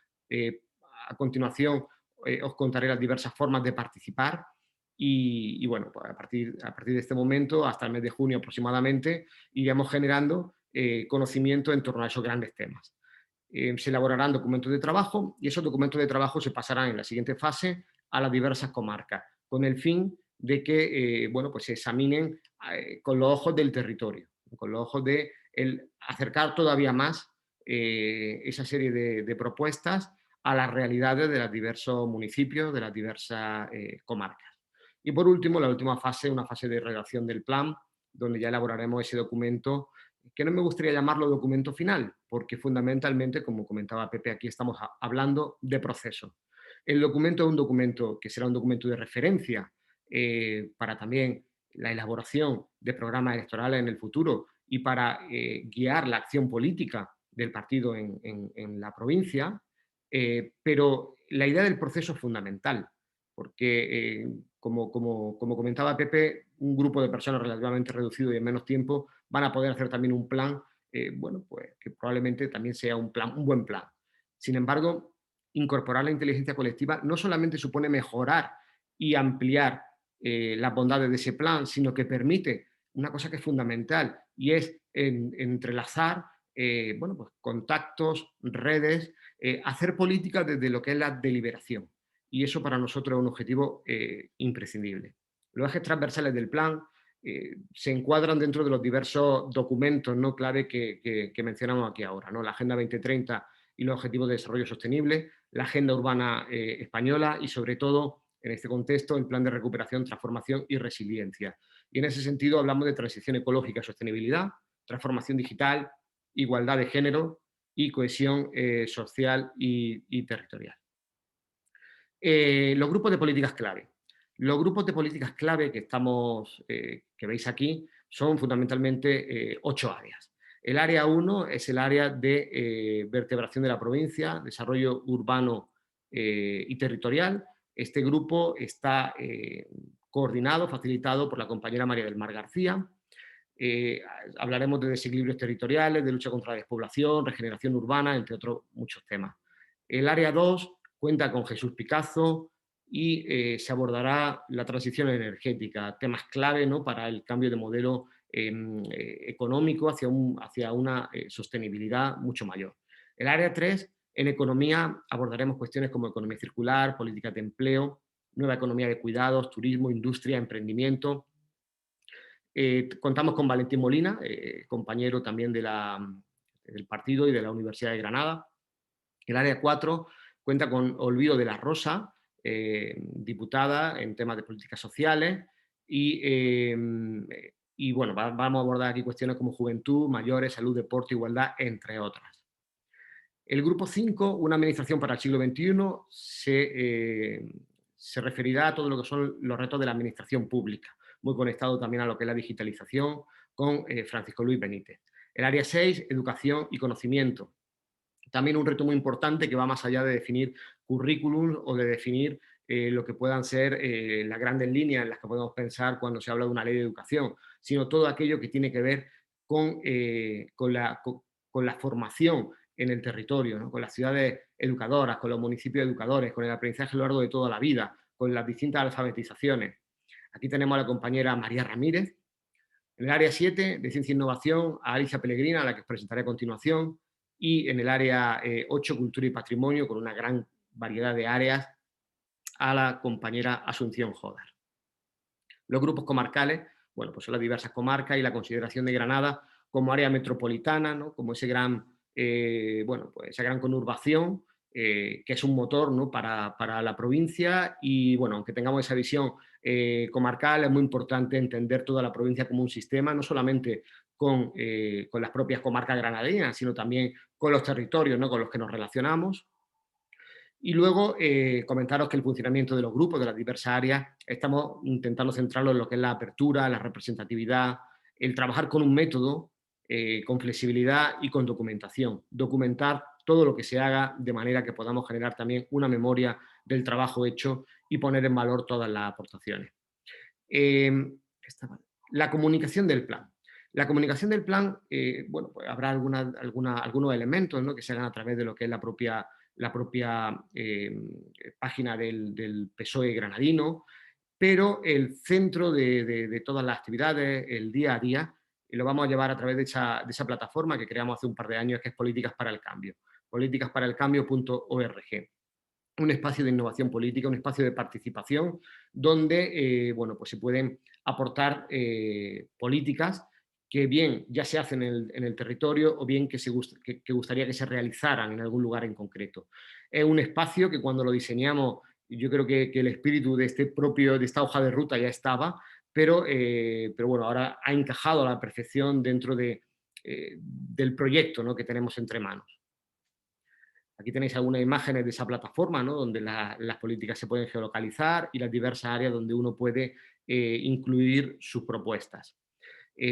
A continuación os contaré las diversas formas de participar y bueno, pues a partir de este momento, hasta el mes de junio aproximadamente, iremos generando conocimiento en torno a esos grandes temas. Se elaborarán documentos de trabajo y esos documentos de trabajo se pasarán en la siguiente fase a las diversas comarcas, con el fin de que bueno, pues se examinen con los ojos del territorio, con los ojos de acercar todavía más esa serie de propuestas a las realidades de los diversos municipios, de las diversas comarcas. Y por último, la última fase, una fase de redacción del plan, donde ya elaboraremos ese documento, que no me gustaría llamarlo documento final, porque fundamentalmente, como comentaba Pepe, aquí estamos hablando de proceso. El documento es un documento que será un documento de referencia para también la elaboración de programas electorales en el futuro y para guiar la acción política del partido en la provincia, pero la idea del proceso es fundamental, porque como comentaba Pepe, un grupo de personas relativamente reducido y en menos tiempo van a poder hacer también un plan, bueno, pues que probablemente también sea un buen plan. Sin embargo, incorporar la inteligencia colectiva no solamente supone mejorar y ampliar las bondades de ese plan, sino que permite una cosa que es fundamental y es entrelazar bueno, pues, contactos, redes, hacer política desde lo que es la deliberación. Y eso para nosotros es un objetivo imprescindible. Los ejes transversales del plan se encuadran dentro de los diversos documentos, ¿no?, clave que mencionamos aquí ahora, ¿no? La Agenda 2030 y los Objetivos de Desarrollo Sostenible, la Agenda Urbana Española y, sobre todo, en este contexto, el Plan de Recuperación, Transformación y Resiliencia. Y en ese sentido hablamos de transición ecológica y sostenibilidad, transformación digital, igualdad de género y cohesión social y territorial. Los grupos de políticas clave. Los grupos de políticas clave que veis aquí son fundamentalmente 8 áreas. El área 1 es el área de vertebración de la provincia, desarrollo urbano y territorial. Este grupo está coordinado, facilitado por la compañera María del Mar García. Hablaremos de desequilibrios territoriales, de lucha contra la despoblación, regeneración urbana, entre otros muchos temas. El área 2 cuenta con Jesús Picazo, y se abordará la transición energética, temas clave, ¿no?, para el cambio de modelo económico hacia una sostenibilidad mucho mayor. El área 3, en economía, abordaremos cuestiones como economía circular, políticas de empleo, nueva economía de cuidados, turismo, industria, emprendimiento. Contamos con Valentín Molina, compañero también del partido y de la Universidad de Granada. El área 4 cuenta con Olvido de la Rosa, diputada en temas de políticas sociales y bueno, vamos a abordar aquí cuestiones como juventud, mayores, salud, deporte, igualdad, entre otras. El grupo 5, una administración para el siglo XXI, se referirá a todo lo que son los retos de la administración pública, muy conectado también a lo que es la digitalización, con Francisco Luis Benítez. El área 6, educación y conocimiento. También un reto muy importante que va más allá de definir currículum o de definir lo que puedan ser las grandes líneas en las que podemos pensar cuando se habla de una ley de educación, sino todo aquello que tiene que ver con la formación en el territorio, ¿no?, con las ciudades educadoras, con los municipios educadores, con el aprendizaje a lo largo de toda la vida, con las distintas alfabetizaciones. Aquí tenemos a la compañera María Ramírez. En el área 7, de Ciencia e Innovación, a Alicia Pellegrina, a la que os presentaré a continuación, y en el área 8, Cultura y Patrimonio, con una gran variedad de áreas, a la compañera Asunción Jodar. Los grupos comarcales, bueno, pues son las diversas comarcas y la consideración de Granada como área metropolitana, ¿no?, como ese gran, bueno, pues esa gran conurbación que es un motor, ¿no?, para la provincia y, bueno, aunque tengamos esa visión comarcal, es muy importante entender toda la provincia como un sistema, no solamente con las propias comarcas granadinas, sino también con los territorios, ¿no?, con los que nos relacionamos. Y luego comentaros que el funcionamiento de los grupos, de las diversas áreas, estamos intentando centrarlo en lo que es la apertura, la representatividad, el trabajar con un método, con flexibilidad y con documentación. Documentar todo lo que se haga de manera que podamos generar también una memoria del trabajo hecho y poner en valor todas las aportaciones. La comunicación del plan. La comunicación del plan, bueno, pues habrá algunos elementos, ¿no?, que se hagan a través de lo que es la propia página del PSOE granadino, pero el centro de todas las actividades, el día a día, lo vamos a llevar a través de esa plataforma que creamos hace un par de años, que es Políticas para el Cambio, políticasparalcambio.org. Un espacio de innovación política, un espacio de participación donde bueno, pues se pueden aportar políticas que bien ya se hacen en el territorio o bien que gustaría que se realizaran en algún lugar en concreto. Es un espacio que cuando lo diseñamos, yo creo que el espíritu de esta hoja de ruta ya estaba, pero bueno, ahora ha encajado a la perfección dentro del proyecto, ¿no?, que tenemos entre manos. Aquí tenéis algunas imágenes de esa plataforma, ¿no?, donde las políticas se pueden geolocalizar y las diversas áreas donde uno puede incluir sus propuestas.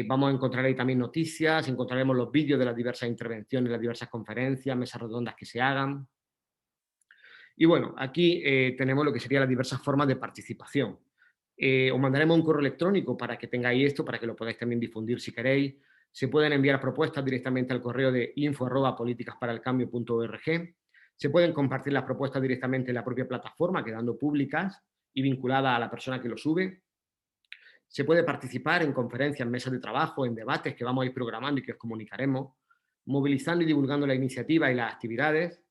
Vamos a encontrar ahí también noticias, encontraremos los vídeos de las diversas intervenciones, las diversas conferencias, mesas redondas que se hagan. Y bueno, aquí tenemos lo que serían las diversas formas de participación. Os mandaremos un correo electrónico para que tengáis esto, para que lo podáis también difundir si queréis. Se pueden enviar propuestas directamente al correo de info@politicasparalcambio.org. Se pueden compartir las propuestas directamente en la propia plataforma, quedando públicas y vinculadas a la persona que lo sube. Se puede participar en conferencias, mesas de trabajo, en debates que vamos a ir programando y que os comunicaremos, movilizando y divulgando la iniciativa y las actividades,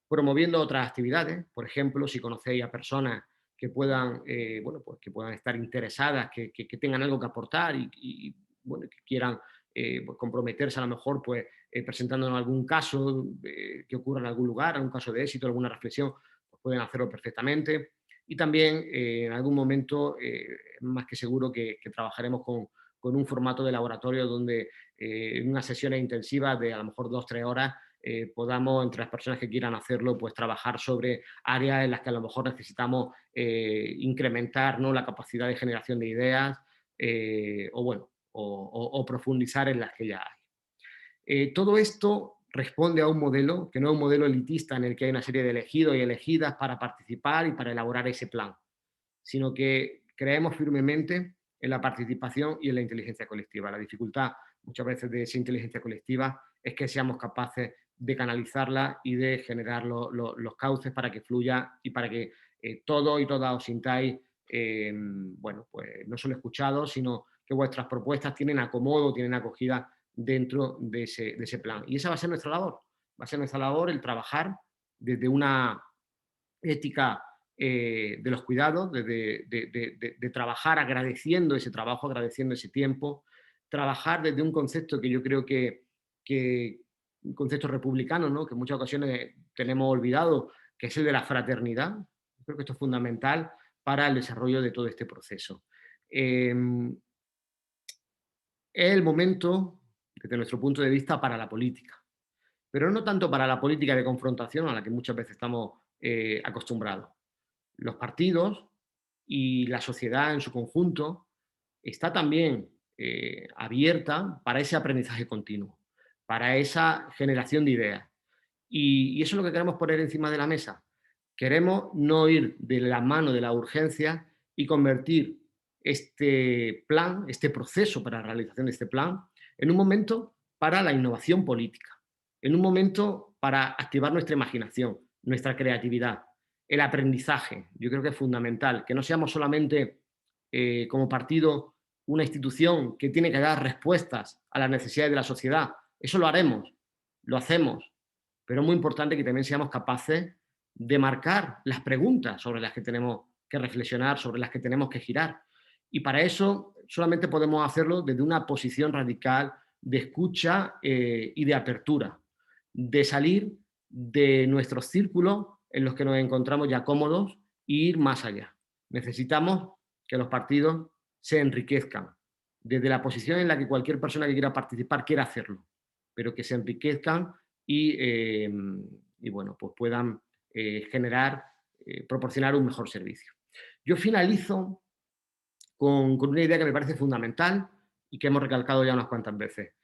promoviendo otras actividades. Por ejemplo, si conocéis a personas que puedan, bueno, pues que puedan estar interesadas, que tengan algo que aportar y bueno, que quieran pues comprometerse a lo mejor pues, presentándonos algún caso que ocurra en algún lugar, algún caso de éxito, alguna reflexión, pues pueden hacerlo perfectamente. Y también en algún momento, más que seguro que trabajaremos con un formato de laboratorio donde en unas sesiones intensivas de a lo mejor 2 o 3 horas podamos, entre las personas que quieran hacerlo, pues trabajar sobre áreas en las que a lo mejor necesitamos incrementar, ¿no?, la capacidad de generación de ideas o, bueno, o profundizar en las que ya hay. Todo esto responde a un modelo que no es un modelo elitista en el que hay una serie de elegidos y elegidas para participar y para elaborar ese plan, sino que creemos firmemente en la participación y en la inteligencia colectiva. La dificultad muchas veces de esa inteligencia colectiva es que seamos capaces de canalizarla y de generar los cauces para que fluya y para que todos y todas os sintáis, bueno, pues no solo escuchados, sino que vuestras propuestas tienen acomodo, tienen acogida dentro de ese plan. Y esa va a ser nuestra labor. Va a ser nuestra labor el trabajar desde una ética de los cuidados, de trabajar agradeciendo ese trabajo, agradeciendo ese tiempo, trabajar desde un concepto que yo creo que un concepto republicano, ¿no? Que en muchas ocasiones tenemos olvidado, que es el de la fraternidad. Creo que esto es fundamental para el desarrollo de todo este proceso. Es el momento, desde nuestro punto de vista, para la política, pero no tanto para la política de confrontación a la que muchas veces estamos acostumbrados. Los partidos y la sociedad en su conjunto está también abierta para ese aprendizaje continuo, para esa generación de ideas. Y eso es lo que queremos poner encima de la mesa. Queremos no ir de la mano de la urgencia y convertir este plan, este proceso para la realización de este plan, en un momento para la innovación política, en un momento para activar nuestra imaginación, nuestra creatividad, el aprendizaje. Yo creo que es fundamental, que no seamos solamente como partido una institución que tiene que dar respuestas a las necesidades de la sociedad. Eso lo haremos, lo hacemos, pero es muy importante que también seamos capaces de marcar las preguntas sobre las que tenemos que reflexionar, sobre las que tenemos que girar. Y para eso solamente podemos hacerlo desde una posición radical de escucha y de apertura, de salir de nuestros círculos en los que nos encontramos ya cómodos e ir más allá. Necesitamos que los partidos se enriquezcan desde la posición en la que cualquier persona que quiera participar quiera hacerlo, pero que se enriquezcan y bueno, pues puedan generar, proporcionar un mejor servicio. Yo finalizo con una idea que me parece fundamental y que hemos recalcado ya unas cuantas veces.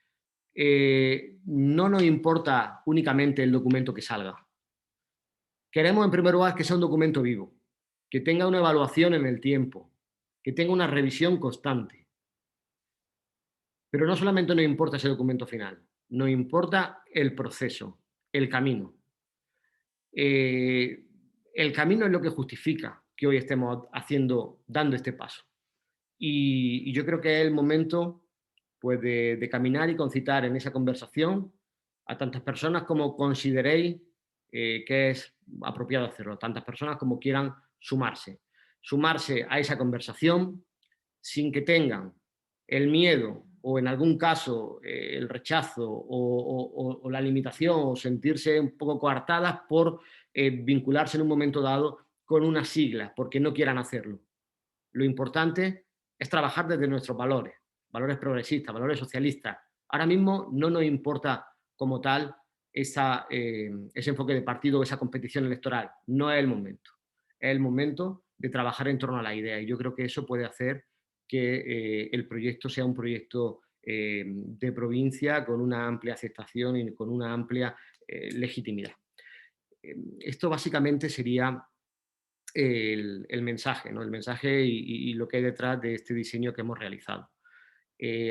No nos importa únicamente el documento que salga. Queremos, en primer lugar, que sea un documento vivo, que tenga una evaluación en el tiempo, que tenga una revisión constante. Pero no solamente nos importa ese documento final, nos importa el proceso, el camino. El camino es lo que justifica que hoy estemos dando este paso. Y yo creo que es el momento pues, de caminar y concitar en esa conversación a tantas personas como consideréis que es apropiado hacerlo, tantas personas como quieran sumarse a esa conversación sin que tengan el miedo o en algún caso el rechazo o la limitación o sentirse un poco coartadas por vincularse en un momento dado con unas siglas porque no quieran hacerlo. Lo importante es trabajar desde nuestros valores, valores progresistas, valores socialistas. Ahora mismo no nos importa como tal ese enfoque de partido o esa competición electoral. No es el momento. Es el momento de trabajar en torno a la idea y yo creo que eso puede hacer que el proyecto sea un proyecto de provincia con una amplia aceptación y con una amplia legitimidad. Esto básicamente sería el mensaje, ¿no? El mensaje y lo que hay detrás de este diseño que hemos realizado.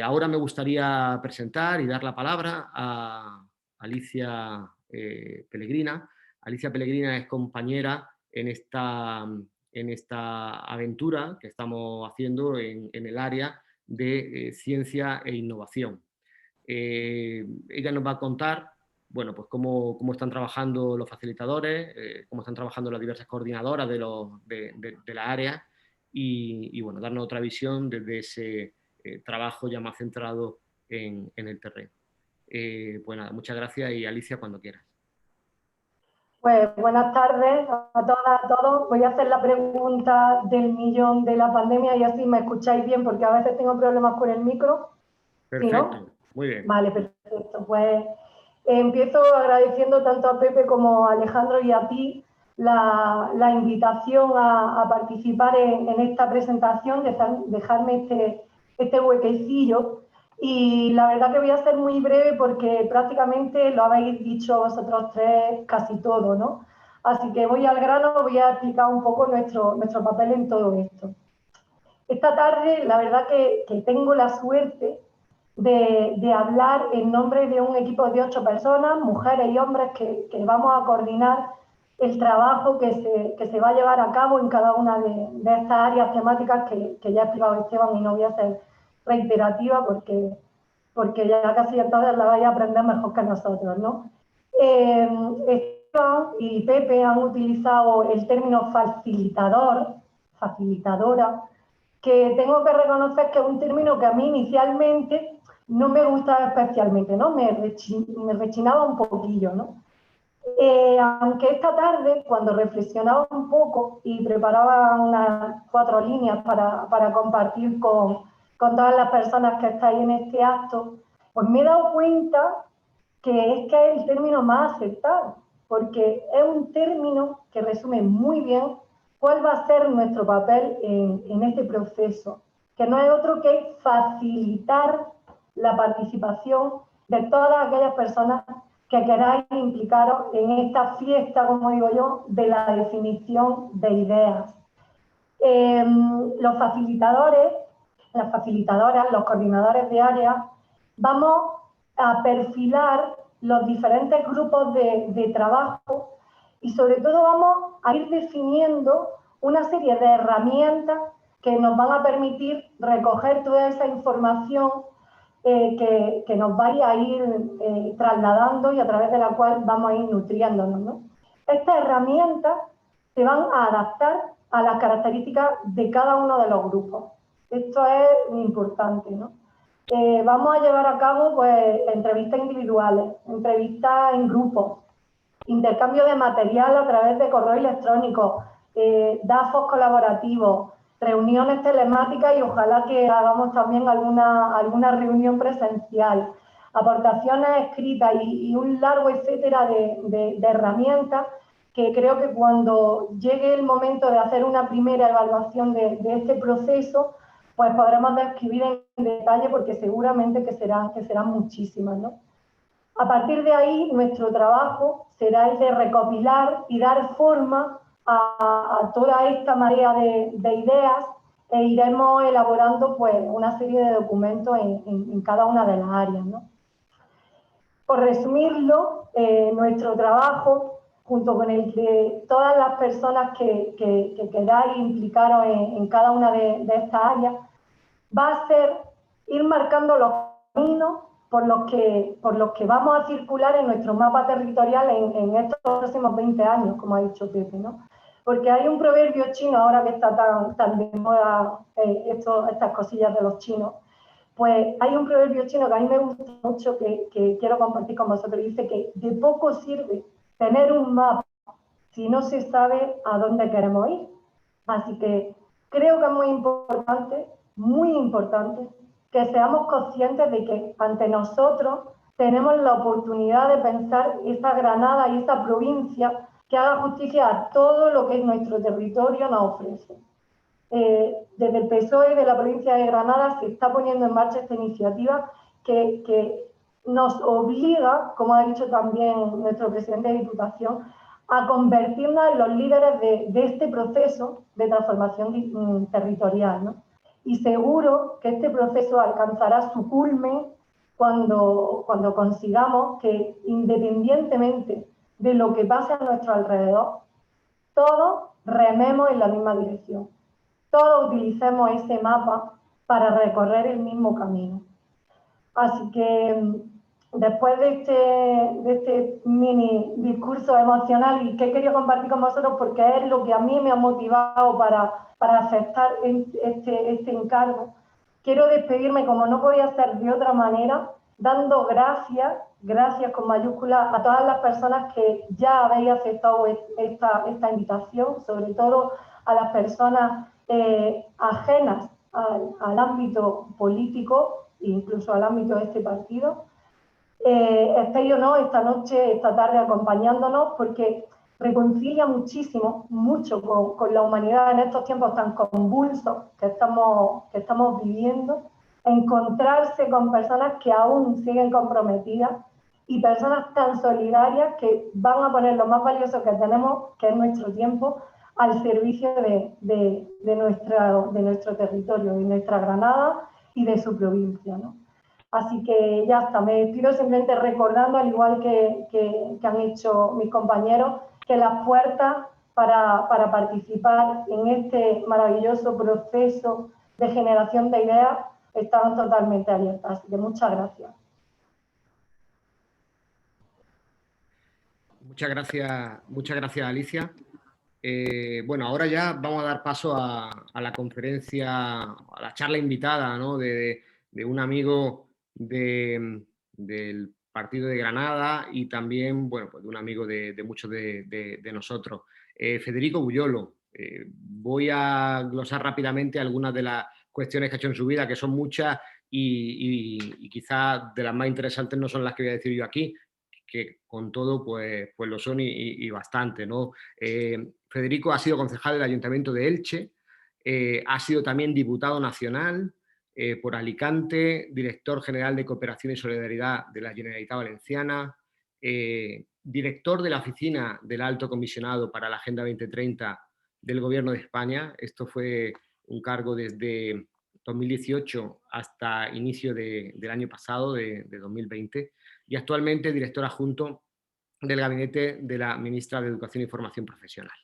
Ahora me gustaría presentar y dar la palabra a Alicia Pellegrina. Alicia Pellegrina es compañera en esta aventura que estamos haciendo en el área de ciencia e innovación. Ella nos va a contar bueno, pues cómo están trabajando los facilitadores, cómo están trabajando las diversas coordinadoras de la área y bueno, darnos otra visión desde ese trabajo ya más centrado en el terreno. Pues nada, muchas gracias y Alicia, cuando quieras. Pues buenas tardes a todas, a todos. Voy a hacer la pregunta del millón de la pandemia y así me escucháis bien porque a veces tengo problemas con el micro. Perfecto, ¿Sí, no? Muy bien. Vale, perfecto. Pues empiezo agradeciendo tanto a Pepe como a Alejandro y a ti la invitación a participar en esta presentación, dejarme este huequecillo. Y la verdad que voy a ser muy breve porque prácticamente lo habéis dicho vosotros tres casi todo, ¿no? Así que voy al grano, voy a explicar un poco nuestro papel en todo esto. Esta tarde, la verdad que tengo la suerte de hablar en nombre de un equipo de 8 personas, mujeres y hombres, que vamos a coordinar el trabajo que se va a llevar a cabo en cada una de estas áreas temáticas que ya ha explicado Esteban, y no voy a ser reiterativa porque ya casi todas las vais a aprender mejor que nosotros, ¿no? Esteban y Pepe han utilizado el término facilitador, facilitadora, que tengo que reconocer que es un término que a mí inicialmente no me gustaba especialmente, ¿no? Me rechinaba un poquillo, ¿no? Aunque esta tarde, cuando reflexionaba un poco y preparaba unas 4 líneas para compartir con todas las personas que estáis en este acto, pues me he dado cuenta que es el término más acertado, porque es un término que resume muy bien cuál va a ser nuestro papel en este proceso, que no es otro que facilitar la participación de todas aquellas personas que queráis implicaros en esta fiesta, como digo yo, de la definición de ideas. Los facilitadores, las facilitadoras, los coordinadores de área, vamos a perfilar los diferentes grupos de trabajo y sobre todo vamos a ir definiendo una serie de herramientas que nos van a permitir recoger toda esa información que nos vaya a ir trasladando y a través de la cual vamos a ir nutriéndonos, ¿no? Estas herramientas se van a adaptar a las características de cada uno de los grupos. Esto es importante, ¿no? Vamos a llevar a cabo pues, entrevistas individuales, entrevistas en grupos, intercambio de material a través de correo electrónico, DAFOs colaborativos, reuniones telemáticas y ojalá que hagamos también alguna reunión presencial, aportaciones escritas y un largo etcétera de herramientas que creo que cuando llegue el momento de hacer una primera evaluación de este proceso, pues podremos describir en detalle porque seguramente que serán muchísimas, ¿no? A partir de ahí, nuestro trabajo será el de recopilar y dar forma a toda esta marea de ideas e iremos elaborando pues, una serie de documentos en cada una de las áreas, ¿no? Por resumirlo, nuestro trabajo, junto con el de todas las personas que queráis implicaros en cada una de estas áreas, va a ser ir marcando los caminos por los que vamos a circular en nuestro mapa territorial en estos próximos 20 años, como ha dicho Pepe, ¿no? Porque hay un proverbio chino, ahora que está tan de moda estas cosillas de los chinos, pues hay un proverbio chino que a mí me gusta mucho, que quiero compartir con vosotros, y dice que de poco sirve tener un mapa si no se sabe a dónde queremos ir. Así que creo que es muy importante, que seamos conscientes de que ante nosotros tenemos la oportunidad de pensar esta Granada y esta provincia que haga justicia a todo lo que nuestro territorio nos ofrece. Desde el PSOE de la provincia de Granada se está poniendo en marcha esta iniciativa que nos obliga, como ha dicho también nuestro presidente de Diputación, a convertirnos en los líderes de este proceso de transformación territorial, ¿no? Y seguro que este proceso alcanzará su culmen cuando consigamos que, independientemente de lo que pase a nuestro alrededor, todos rememos en la misma dirección. Todos utilicemos ese mapa para recorrer el mismo camino. Así que después de este mini discurso emocional y que he querido compartir con vosotros porque es lo que a mí me ha motivado para aceptar este encargo, quiero despedirme, como no podía ser de otra manera, dando gracias con mayúsculas a todas las personas que ya habéis aceptado esta invitación, sobre todo a las personas ajenas al ámbito político e incluso al ámbito de este partido. Estéis o no esta noche, esta tarde acompañándonos porque reconcilia mucho con la humanidad en estos tiempos tan convulsos que estamos viviendo, encontrarse con personas que aún siguen comprometidas y personas tan solidarias que van a poner lo más valioso que tenemos, que es nuestro tiempo, al servicio de nuestro territorio, de nuestra Granada y de su provincia, ¿no? Así que ya está, me despido simplemente recordando, al igual que han hecho mis compañeros, que las puertas para participar en este maravilloso proceso de generación de ideas estaban totalmente abiertas. Así que muchas gracias. Muchas gracias Alicia. Bueno, ahora ya vamos a dar paso a la conferencia, a la charla invitada, ¿no? de un amigo del partido de Granada y también, bueno, pues de un amigo de muchos de nosotros. Federico Buyolo. Voy a glosar rápidamente algunas de las cuestiones que ha hecho en su vida, que son muchas y quizás de las más interesantes no son las que voy a decir yo aquí, que con todo pues lo son y bastante, ¿no? Federico ha sido concejal del Ayuntamiento de Elche, ha sido también diputado nacional por Alicante, director general de Cooperación y Solidaridad de la Generalitat Valenciana, director de la Oficina del Alto Comisionado para la Agenda 2030 del Gobierno de España. Esto fue un cargo desde 2018 hasta inicio del año pasado, de 2020, y actualmente director adjunto del gabinete de la ministra de Educación y Formación Profesional.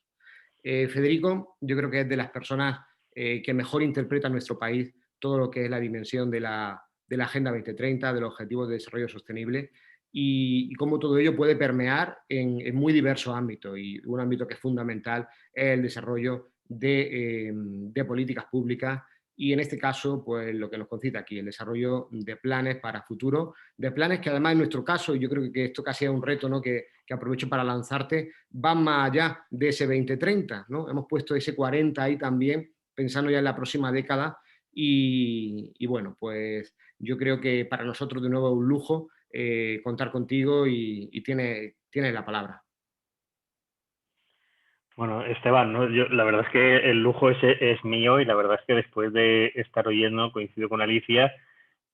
Federico, yo creo que es de las personas que mejor interpreta en nuestro país todo lo que es la dimensión de la Agenda 2030, de los Objetivos de Desarrollo Sostenible y cómo todo ello puede permear en muy diversos ámbitos, y un ámbito que es fundamental es el desarrollo de políticas públicas y en este caso, pues lo que nos concita aquí, el desarrollo de planes para futuro, de planes que además en nuestro caso, y yo creo que esto casi es un reto, ¿no? que aprovecho para lanzarte, van más allá de ese 2030, ¿no? Hemos puesto ese 40 ahí también, pensando ya en la próxima década y bueno, pues yo creo que para nosotros de nuevo es un lujo contar contigo y tienes la palabra. Bueno, Esteban, ¿no? La verdad es que el lujo es mío y la verdad es que después de estar oyendo, coincido con Alicia,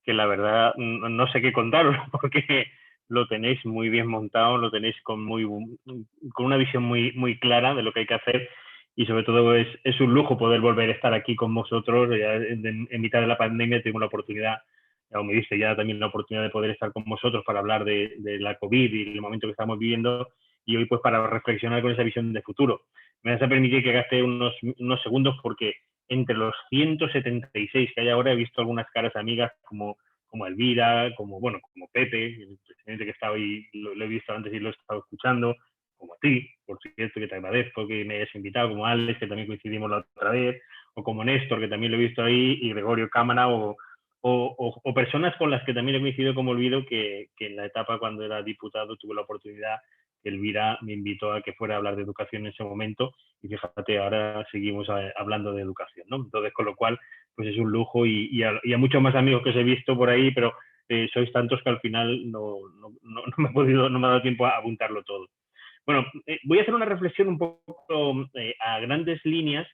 que la verdad no sé qué contaros porque lo tenéis muy bien montado, lo tenéis con una visión muy clara de lo que hay que hacer y sobre todo es un lujo poder volver a estar aquí con vosotros. Ya en mitad de la pandemia tengo la oportunidad, o me diste ya también la oportunidad de poder estar con vosotros para hablar de la COVID y el momento que estamos viviendo y hoy pues para reflexionar con esa visión de futuro. Me vas a permitir que gaste unos segundos porque entre los 176 que hay ahora he visto algunas caras amigas como Elvira, como Pepe, el presidente que está hoy, lo he visto antes y lo he estado escuchando, como a ti, por cierto, que te agradezco que me hayas invitado, como Alex, que también coincidimos la otra vez, o como Néstor, que también lo he visto ahí, y Gregorio Cámara, o personas con las que también he coincidido como Olvido, que en la etapa cuando era diputado tuve la oportunidad, que Elvira me invitó a que fuera a hablar de educación en ese momento, y fíjate, ahora seguimos hablando de educación, ¿no? Entonces, con lo cual, pues es un lujo y a muchos más amigos que os he visto por ahí, pero sois tantos que al final no me ha dado tiempo a apuntarlo todo. Bueno, voy a hacer una reflexión un poco a grandes líneas,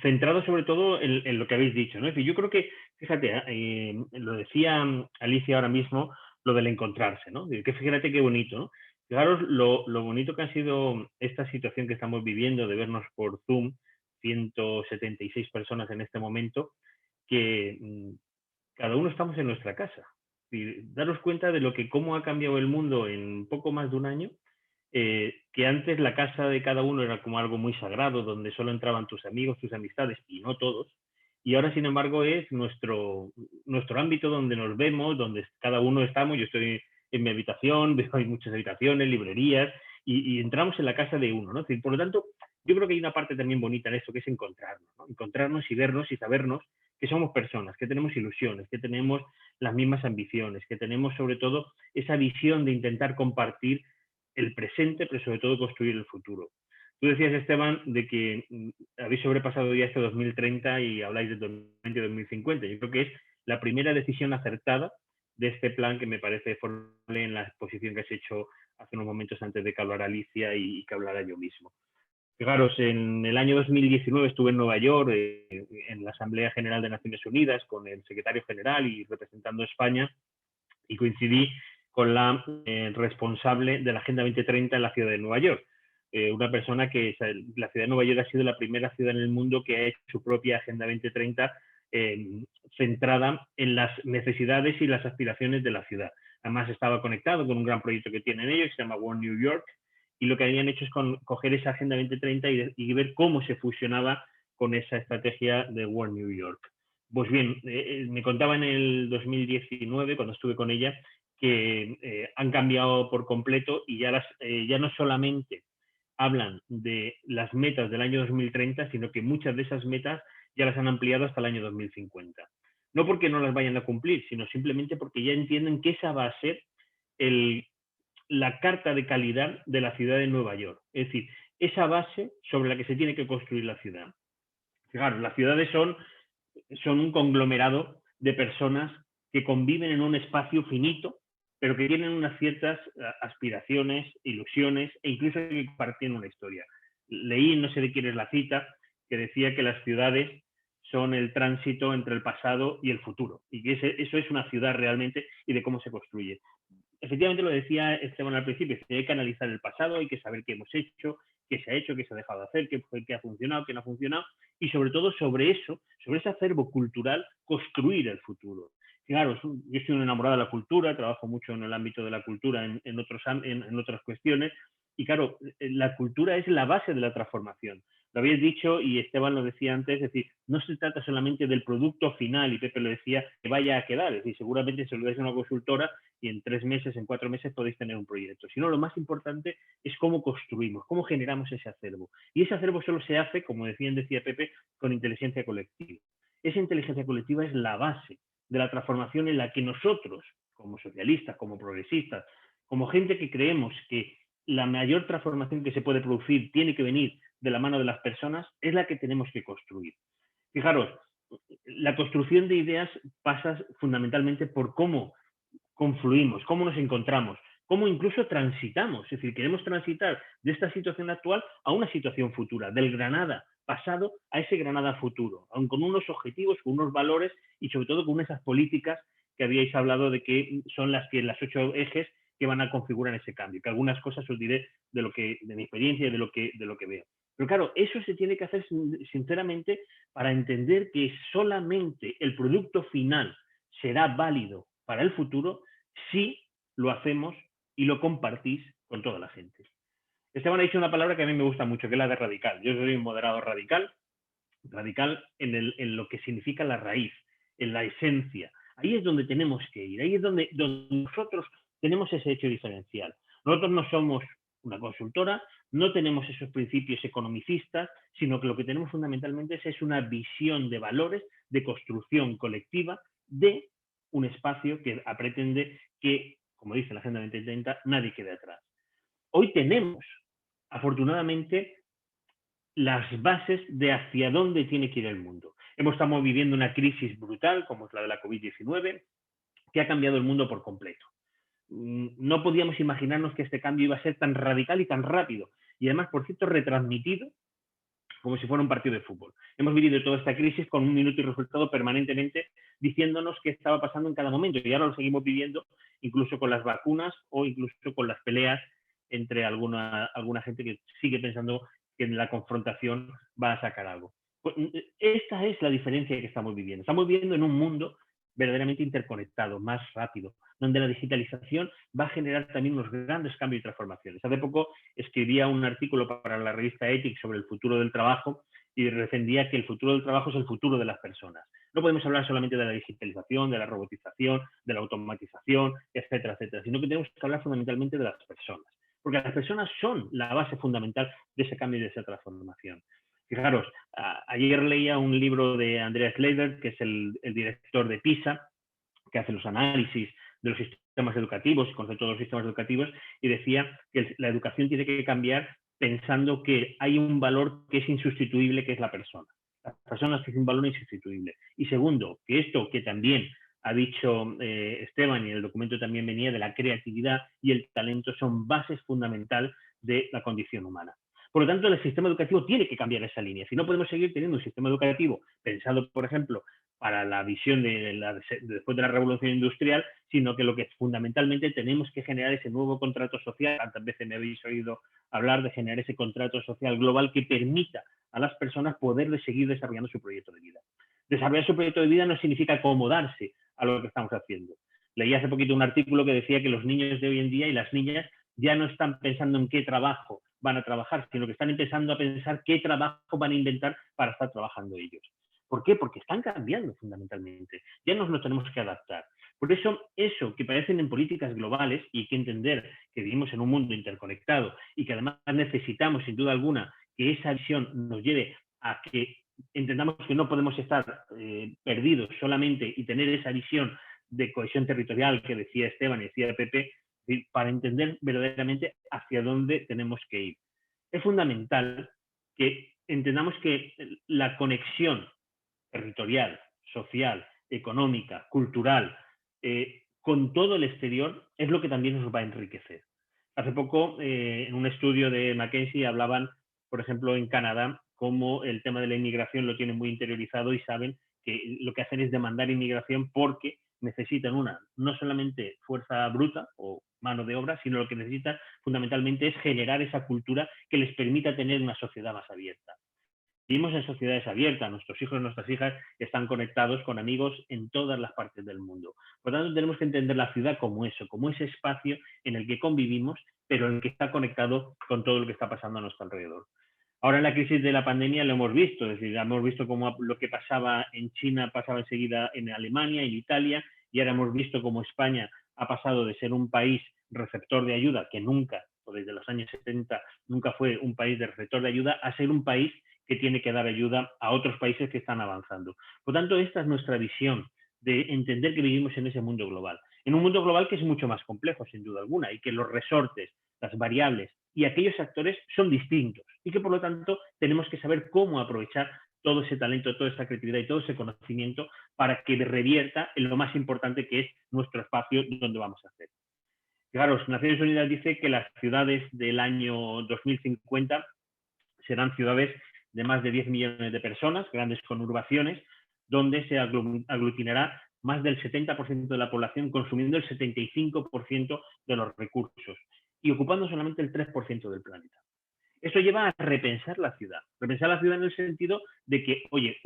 centrado sobre todo en lo que habéis dicho, ¿no? Es decir, yo creo que, fíjate, lo decía Alicia ahora mismo, lo del encontrarse, ¿no? Que fíjate qué bonito, ¿no? Fijaros lo bonito que ha sido esta situación que estamos viviendo de vernos por Zoom, 176 personas en este momento, que cada uno estamos en nuestra casa. Y daros cuenta de cómo ha cambiado el mundo en poco más de un año, que antes la casa de cada uno era como algo muy sagrado, donde solo entraban tus amigos, tus amistades, y no todos. Y ahora, sin embargo, es nuestro ámbito donde nos vemos, donde cada uno estamos. Yo estoy en mi habitación, veo hay muchas habitaciones, librerías, y entramos en la casa de uno, ¿no? Es decir, por lo tanto, yo creo que hay una parte también bonita en esto, que es encontrarnos, ¿no? Encontrarnos y vernos y sabernos que somos personas, que tenemos ilusiones, que tenemos las mismas ambiciones, que tenemos sobre todo esa visión de intentar compartir el presente, pero sobre todo construir el futuro. Tú decías, Esteban, de que habéis sobrepasado ya este 2030 y habláis de 2020 y 2050. Yo creo que es la primera decisión acertada de este plan que me parece formable en la exposición que has hecho hace unos momentos antes de que hablara Alicia y que hablara yo mismo. Fijaros, en el año 2019 estuve en Nueva York, en la Asamblea General de Naciones Unidas, con el secretario general y representando a España, y coincidí con la responsable de la Agenda 2030 en la ciudad de Nueva York. Una persona que la ciudad de Nueva York ha sido la primera ciudad en el mundo que ha hecho su propia Agenda 2030 centrada en las necesidades y las aspiraciones de la ciudad. Además estaba conectado con un gran proyecto que tienen ellos, que se llama One New York, y lo que habían hecho es coger esa Agenda 2030 y ver cómo se fusionaba con esa estrategia de World New York. Pues bien, me contaba en el 2019, cuando estuve con ella, que han cambiado por completo y ya no solamente hablan de las metas del año 2030, sino que muchas de esas metas ya las han ampliado hasta el año 2050. No porque no las vayan a cumplir, sino simplemente porque ya entienden que esa va a ser la carta de calidad de la ciudad de Nueva York. Es decir, esa base sobre la que se tiene que construir la ciudad. Claro, las ciudades son un conglomerado de personas que conviven en un espacio finito, pero que tienen unas ciertas aspiraciones, ilusiones e incluso que comparten una historia. Leí, no sé de quién es la cita, que decía que las ciudades son el tránsito entre el pasado y el futuro, y que eso es una ciudad realmente y de cómo se construye. Efectivamente, lo decía Esteban al principio, que hay que analizar el pasado, hay que saber qué hemos hecho, qué se ha hecho, qué se ha dejado de hacer, qué ha funcionado, qué no ha funcionado, y sobre todo sobre eso, sobre ese acervo cultural, construir el futuro. Claro, yo estoy enamorado de la cultura, trabajo mucho en el ámbito de la cultura en otras cuestiones, y claro, la cultura es la base de la transformación. Lo habéis dicho y Esteban lo decía antes, es decir, no se trata solamente del producto final, y Pepe lo decía, que vaya a quedar, es decir, seguramente se lo dais a una consultora y en 3 meses, en 4 meses podéis tener un proyecto, sino lo más importante es cómo construimos, cómo generamos ese acervo. Y ese acervo solo se hace, como decía Pepe, con inteligencia colectiva. Esa inteligencia colectiva es la base de la transformación en la que nosotros, como socialistas, como progresistas, como gente que creemos que la mayor transformación que se puede producir tiene que venir de la mano de las personas, es la que tenemos que construir. Fijaros, la construcción de ideas pasa fundamentalmente por cómo confluimos, cómo nos encontramos, cómo incluso transitamos. Es decir, queremos transitar de esta situación actual a una situación futura, del Granada pasado a ese Granada futuro, aun con unos objetivos, con unos valores y sobre todo con esas políticas que habíais hablado de que son las 8 ejes que van a configurar ese cambio, que algunas cosas os diré de mi experiencia y de lo que veo. Pero claro, eso se tiene que hacer sinceramente para entender que solamente el producto final será válido para el futuro si lo hacemos y lo compartís con toda la gente. Esteban ha dicho una palabra que a mí me gusta mucho, que es la de radical. Yo soy un moderado radical en lo que significa la raíz, en la esencia. Ahí es donde tenemos que ir, ahí es donde nosotros tenemos ese hecho diferencial. Nosotros no somos una consultora, no tenemos esos principios economicistas, sino que lo que tenemos fundamentalmente es una visión de valores, de construcción colectiva, de un espacio que pretende que, como dice la Agenda 2030, nadie quede atrás. Hoy tenemos, afortunadamente, las bases de hacia dónde tiene que ir el mundo. Estamos viviendo una crisis brutal, como es la de la COVID-19, que ha cambiado el mundo por completo. No podíamos imaginarnos que este cambio iba a ser tan radical y tan rápido. Y además, por cierto, retransmitido como si fuera un partido de fútbol. Hemos vivido toda esta crisis con un minuto y resultado permanentemente diciéndonos qué estaba pasando en cada momento. Y ahora lo seguimos viviendo incluso con las vacunas o incluso con las peleas entre alguna gente que sigue pensando que en la confrontación va a sacar algo. Pues esta es la diferencia que estamos viviendo. Estamos viviendo en un mundo verdaderamente interconectado, más rápido, donde la digitalización va a generar también unos grandes cambios y transformaciones. Hace poco escribía un artículo para la revista Ethics sobre el futuro del trabajo y defendía que el futuro del trabajo es el futuro de las personas. No podemos hablar solamente de la digitalización, de la robotización, de la automatización, etcétera, etcétera, sino que tenemos que hablar fundamentalmente de las personas, porque las personas son la base fundamental de ese cambio y de esa transformación. Fijaros, ayer leía un libro de Andreas Leider, que es el director de PISA, que hace los análisis de los sistemas educativos, el concepto de los sistemas educativos, y decía que la educación tiene que cambiar pensando que hay un valor que es insustituible, que es la persona. Las personas que es un valor insustituible. Y segundo, que esto que también ha dicho Esteban, y en el documento también venía, de la creatividad y el talento, son bases fundamentales de la condición humana. Por lo tanto, el sistema educativo tiene que cambiar esa línea. Si no, podemos seguir teniendo un sistema educativo pensado, por ejemplo, para la visión después de la revolución industrial, sino que lo que fundamentalmente tenemos que generar ese nuevo contrato social. Tantas veces me habéis oído hablar de generar ese contrato social global que permita a las personas poder seguir desarrollando su proyecto de vida. Desarrollar su proyecto de vida no significa acomodarse a lo que estamos haciendo. Leí hace poquito un artículo que decía que los niños de hoy en día y las niñas ya no están pensando en qué trabajo van a trabajar, sino que están empezando a pensar qué trabajo van a inventar para estar trabajando ellos. ¿Por qué? Porque están cambiando fundamentalmente. Ya nos lo tenemos que adaptar. Por eso que parecen en políticas globales, y hay que entender que vivimos en un mundo interconectado y que además necesitamos, sin duda alguna, que esa visión nos lleve a que entendamos que no podemos estar perdidos solamente y tener esa visión de cohesión territorial que decía Esteban y decía Pepe, para entender verdaderamente hacia dónde tenemos que ir. Es fundamental que entendamos que la conexión territorial, social, económica, cultural, con todo el exterior, es lo que también nos va a enriquecer. Hace poco, en un estudio de McKinsey, hablaban, por ejemplo, en Canadá, cómo el tema de la inmigración lo tienen muy interiorizado y saben que lo que hacen es demandar inmigración porque necesitan no solamente fuerza bruta o mano de obra, sino lo que necesitan fundamentalmente es generar esa cultura que les permita tener una sociedad más abierta. Vivimos en sociedades abiertas, nuestros hijos y nuestras hijas están conectados con amigos en todas las partes del mundo. Por lo tanto, tenemos que entender la ciudad como eso, como ese espacio en el que convivimos, pero en el que está conectado con todo lo que está pasando a nuestro alrededor. Ahora en la crisis de la pandemia lo hemos visto, es decir, hemos visto cómo lo que pasaba en China pasaba enseguida en Alemania, en Italia, y ahora hemos visto cómo España ha pasado de ser un país receptor de ayuda, que nunca, o desde los años 70, nunca fue un país de receptor de ayuda, a ser un país que tiene que dar ayuda a otros países que están avanzando. Por tanto, esta es nuestra visión de entender que vivimos en ese mundo global. En un mundo global que es mucho más complejo, sin duda alguna, y que los resortes, las variables y aquellos actores son distintos y que, por lo tanto, tenemos que saber cómo aprovechar todo ese talento, toda esa creatividad y todo ese conocimiento para que revierta en lo más importante que es nuestro espacio donde vamos a hacer. Fijaros, Naciones Unidas dice que las ciudades del año 2050 serán ciudades de más de 10 millones de personas, grandes conurbaciones, donde se aglutinará más del 70% de la población consumiendo el 75% de los recursos y ocupando solamente el 3% del planeta. Esto lleva a repensar la ciudad en el sentido de que, oye,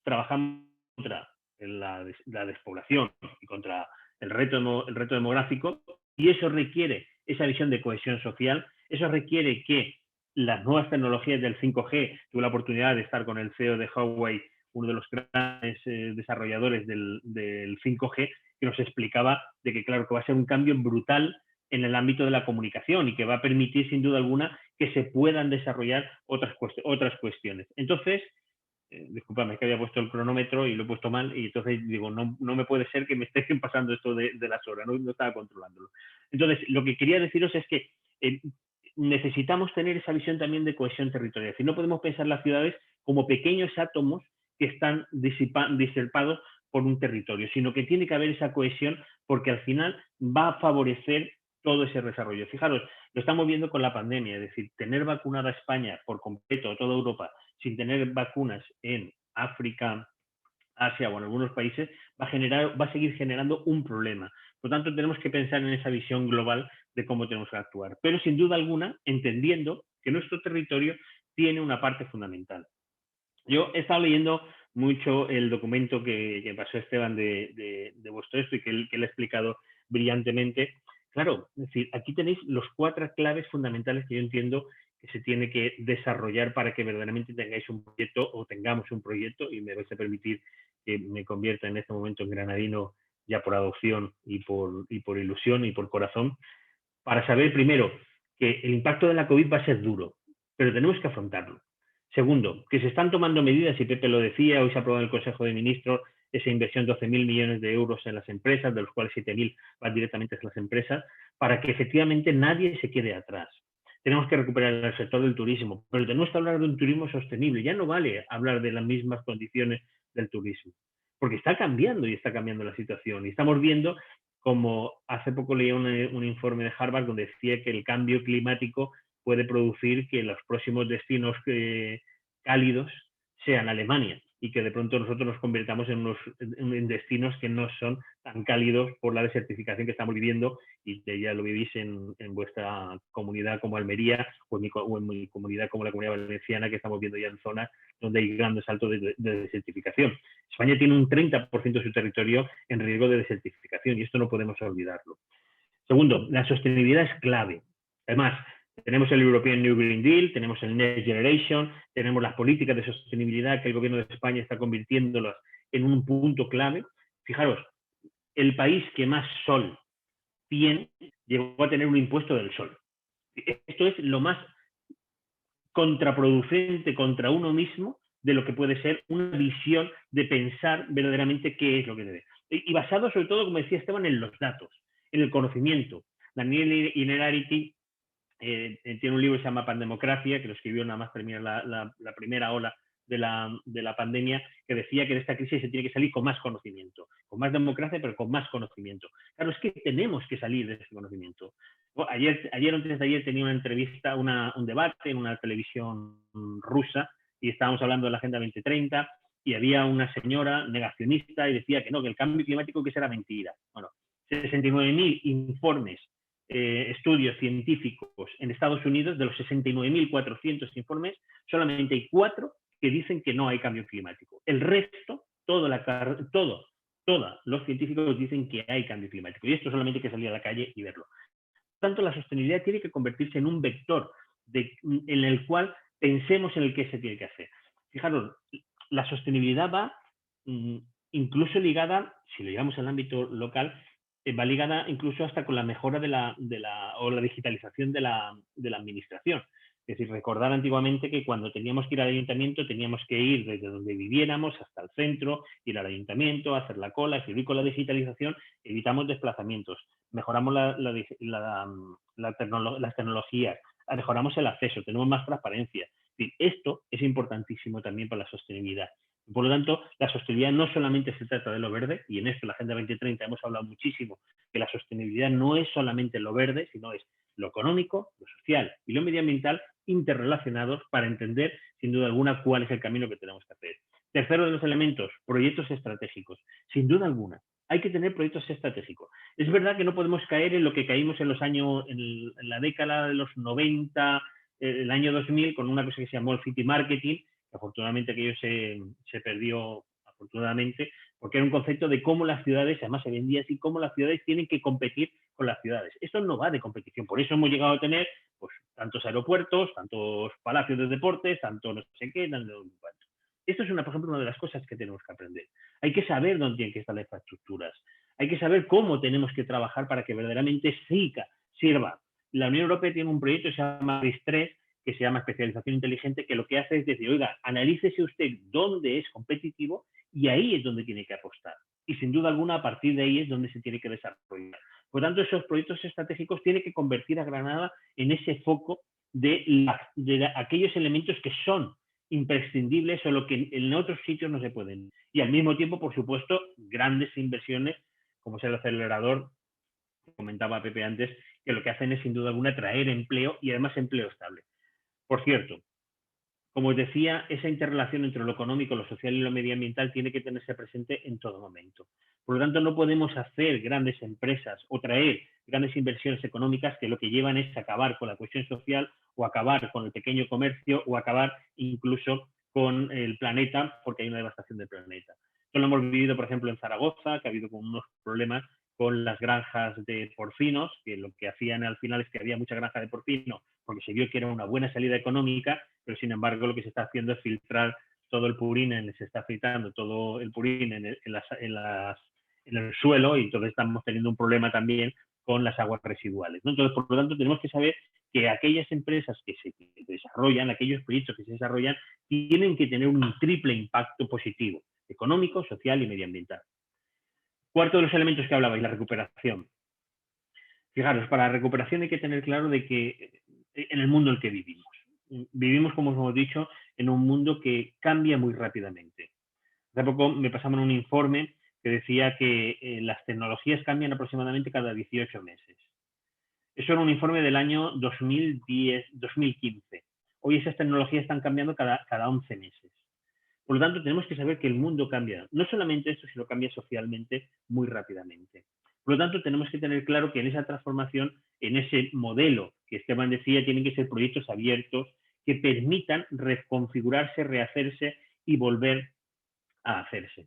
trabajamos contra la despoblación y contra el reto demográfico, y eso requiere esa visión de cohesión social, eso requiere que las nuevas tecnologías del 5G, tuve la oportunidad de estar con el CEO de Huawei, uno de los grandes desarrolladores del 5G, que nos explicaba de que, claro, que va a ser un cambio brutal en el ámbito de la comunicación y que va a permitir, sin duda alguna, que se puedan desarrollar otras cuestiones. Entonces, discúlpame, es que había puesto el cronómetro y lo he puesto mal, y entonces digo, no me puede ser que me estén pasando esto de las horas, no estaba controlándolo. Entonces, lo que quería deciros es que necesitamos tener esa visión también de cohesión territorial. Es decir, no podemos pensar las ciudades como pequeños átomos que están diserpados por un territorio, sino que tiene que haber esa cohesión porque al final va a favorecer todo ese desarrollo. Fijaros, lo estamos viendo con la pandemia, es decir, tener vacunada a España por completo, a toda Europa, sin tener vacunas en África, Asia o en algunos países, va a seguir generando un problema. Por lo tanto, tenemos que pensar en esa visión global de cómo tenemos que actuar. Pero sin duda alguna, entendiendo que nuestro territorio tiene una parte fundamental. Yo he estado leyendo mucho el documento que pasó Esteban de vuestro esto y que él ha explicado brillantemente. Claro, es decir, aquí tenéis los 4 claves fundamentales que yo entiendo que se tiene que desarrollar para que verdaderamente tengáis un proyecto o tengamos un proyecto, y me vais a permitir que me convierta en este momento en granadino ya por adopción y por ilusión y por corazón, para saber primero que el impacto de la COVID va a ser duro, pero tenemos que afrontarlo. Segundo, que se están tomando medidas, y Pepe lo decía, hoy se ha aprobado en el Consejo de Ministros esa inversión de 12.000 millones de euros en las empresas, de los cuales 7.000 van directamente a las empresas, para que efectivamente nadie se quede atrás. Tenemos que recuperar el sector del turismo, pero tenemos que hablar de un turismo sostenible. Ya no vale hablar de las mismas condiciones del turismo, porque está cambiando y está cambiando la situación. Y estamos viendo como hace poco leí un informe de Harvard donde decía que el cambio climático puede producir que los próximos destinos cálidos sean Alemania y que de pronto nosotros nos convirtamos en destinos que no son tan cálidos por la desertificación que estamos viviendo, y que ya lo vivís en vuestra comunidad como Almería o en mi comunidad como la Comunidad Valenciana, que estamos viendo ya en zonas donde hay grandes saltos de desertificación. España tiene un 30% de su territorio en riesgo de desertificación y esto no podemos olvidarlo. Segundo, la sostenibilidad es clave. Además, tenemos el European New Green Deal, tenemos el Next Generation, tenemos las políticas de sostenibilidad que el gobierno de España está convirtiéndolas en un punto clave. Fijaros, el país que más sol tiene llegó a tener un impuesto del sol. Esto es lo más contraproducente contra uno mismo de lo que puede ser una visión de pensar verdaderamente qué es lo que debe. Y basado sobre todo, como decía Esteban, en los datos, en el conocimiento. Daniel Innerarity tiene un libro que se llama Pandemocracia, que lo escribió nada más terminar la primera ola de la pandemia, que decía que de esta crisis se tiene que salir con más conocimiento, con más democracia, pero con más conocimiento. Claro, es que tenemos que salir de ese conocimiento. Ayer o antes de ayer tenía una entrevista, un debate en una televisión rusa, y estábamos hablando de la Agenda 2030, y había una señora negacionista y decía que no, que el cambio climático que era mentira. Bueno, 69.000 informes, estudios científicos en Estados Unidos, de los 69.400 informes, solamente hay 4 que dicen que no hay cambio climático. El resto, todos los científicos dicen que hay cambio climático. Y esto solamente hay que salir a la calle y verlo. Por tanto, la sostenibilidad tiene que convertirse en un vector en el cual pensemos en el que se tiene que hacer. Fijaros, la sostenibilidad va incluso ligada, si lo llevamos al ámbito local, va ligada incluso hasta con la mejora o la digitalización de la administración. Es decir, recordar antiguamente que cuando teníamos que ir al ayuntamiento teníamos que ir desde donde viviéramos hasta el centro, ir al ayuntamiento, hacer la cola. Si hoy con la digitalización evitamos desplazamientos, mejoramos las tecnologías, mejoramos el acceso, tenemos más transparencia. Es decir, esto es importantísimo también para la sostenibilidad. Por lo tanto, la sostenibilidad no solamente se trata de lo verde, y en esto, en la Agenda 2030, hemos hablado muchísimo que la sostenibilidad no es solamente lo verde, sino es lo económico, lo social y lo medioambiental interrelacionados para entender, sin duda alguna, cuál es el camino que tenemos que hacer. Tercero de los elementos, proyectos estratégicos. Sin duda alguna, hay que tener proyectos estratégicos. Es verdad que no podemos caer en lo que caímos en los años, en la década de los 90, el año 2000, con una cosa que se llamó el city marketing, que afortunadamente aquello se perdió, afortunadamente, porque era un concepto de cómo las ciudades, además se vendía así, cómo las ciudades tienen que competir con las ciudades. Esto no va de competición, por eso hemos llegado a tener pues, tantos aeropuertos, tantos palacios de deportes, tanto no sé qué, tanto. Esto es, por ejemplo, una de las cosas que tenemos que aprender. Hay que saber dónde tienen que estar las infraestructuras. Hay que saber cómo tenemos que trabajar para que verdaderamente sirva. La Unión Europea tiene un proyecto que se llama RIS3, que se llama especialización inteligente, que lo que hace es decir, oiga, analícese usted dónde es competitivo y ahí es donde tiene que apostar. Y sin duda alguna, a partir de ahí es donde se tiene que desarrollar. Por lo tanto, esos proyectos estratégicos tienen que convertir a Granada en ese foco de aquellos elementos que son imprescindibles o lo que en otros sitios no se pueden. Y al mismo tiempo, por supuesto, grandes inversiones, como es el acelerador, que comentaba Pepe antes, que lo que hacen es sin duda alguna traer empleo y además empleo estable. Por cierto, como os decía, esa interrelación entre lo económico, lo social y lo medioambiental tiene que tenerse presente en todo momento. Por lo tanto, no podemos hacer grandes empresas o traer grandes inversiones económicas que lo que llevan es acabar con la cuestión social o acabar con el pequeño comercio o acabar incluso con el planeta, porque hay una devastación del planeta. Esto lo hemos vivido, por ejemplo, en Zaragoza, que ha habido unos problemas con las granjas de porcinos, que lo que hacían al final es que había mucha granja de porcino porque se vio que era una buena salida económica, pero sin embargo lo que se está haciendo es filtrar todo el purín, se está filtrando todo el purín en el suelo, y entonces estamos teniendo un problema también con las aguas residuales, ¿no? Entonces, por lo tanto, tenemos que saber que aquellas empresas que se desarrollan, aquellos proyectos que se desarrollan, tienen que tener un triple impacto positivo, económico, social y medioambiental. Cuarto de los elementos que hablabais, la recuperación. Fijaros, para la recuperación hay que tener claro de que en el mundo en el que vivimos, como os hemos dicho, en un mundo que cambia muy rápidamente. Hace poco me pasaban un informe que decía que las tecnologías cambian aproximadamente cada 18 meses. Eso era un informe del año 2015. Hoy esas tecnologías están cambiando cada 11 meses. Por lo tanto, tenemos que saber que el mundo cambia. No solamente esto, sino cambia socialmente muy rápidamente. Por lo tanto, tenemos que tener claro que en esa transformación, en ese modelo que Esteban decía, tienen que ser proyectos abiertos que permitan reconfigurarse, rehacerse y volver a hacerse.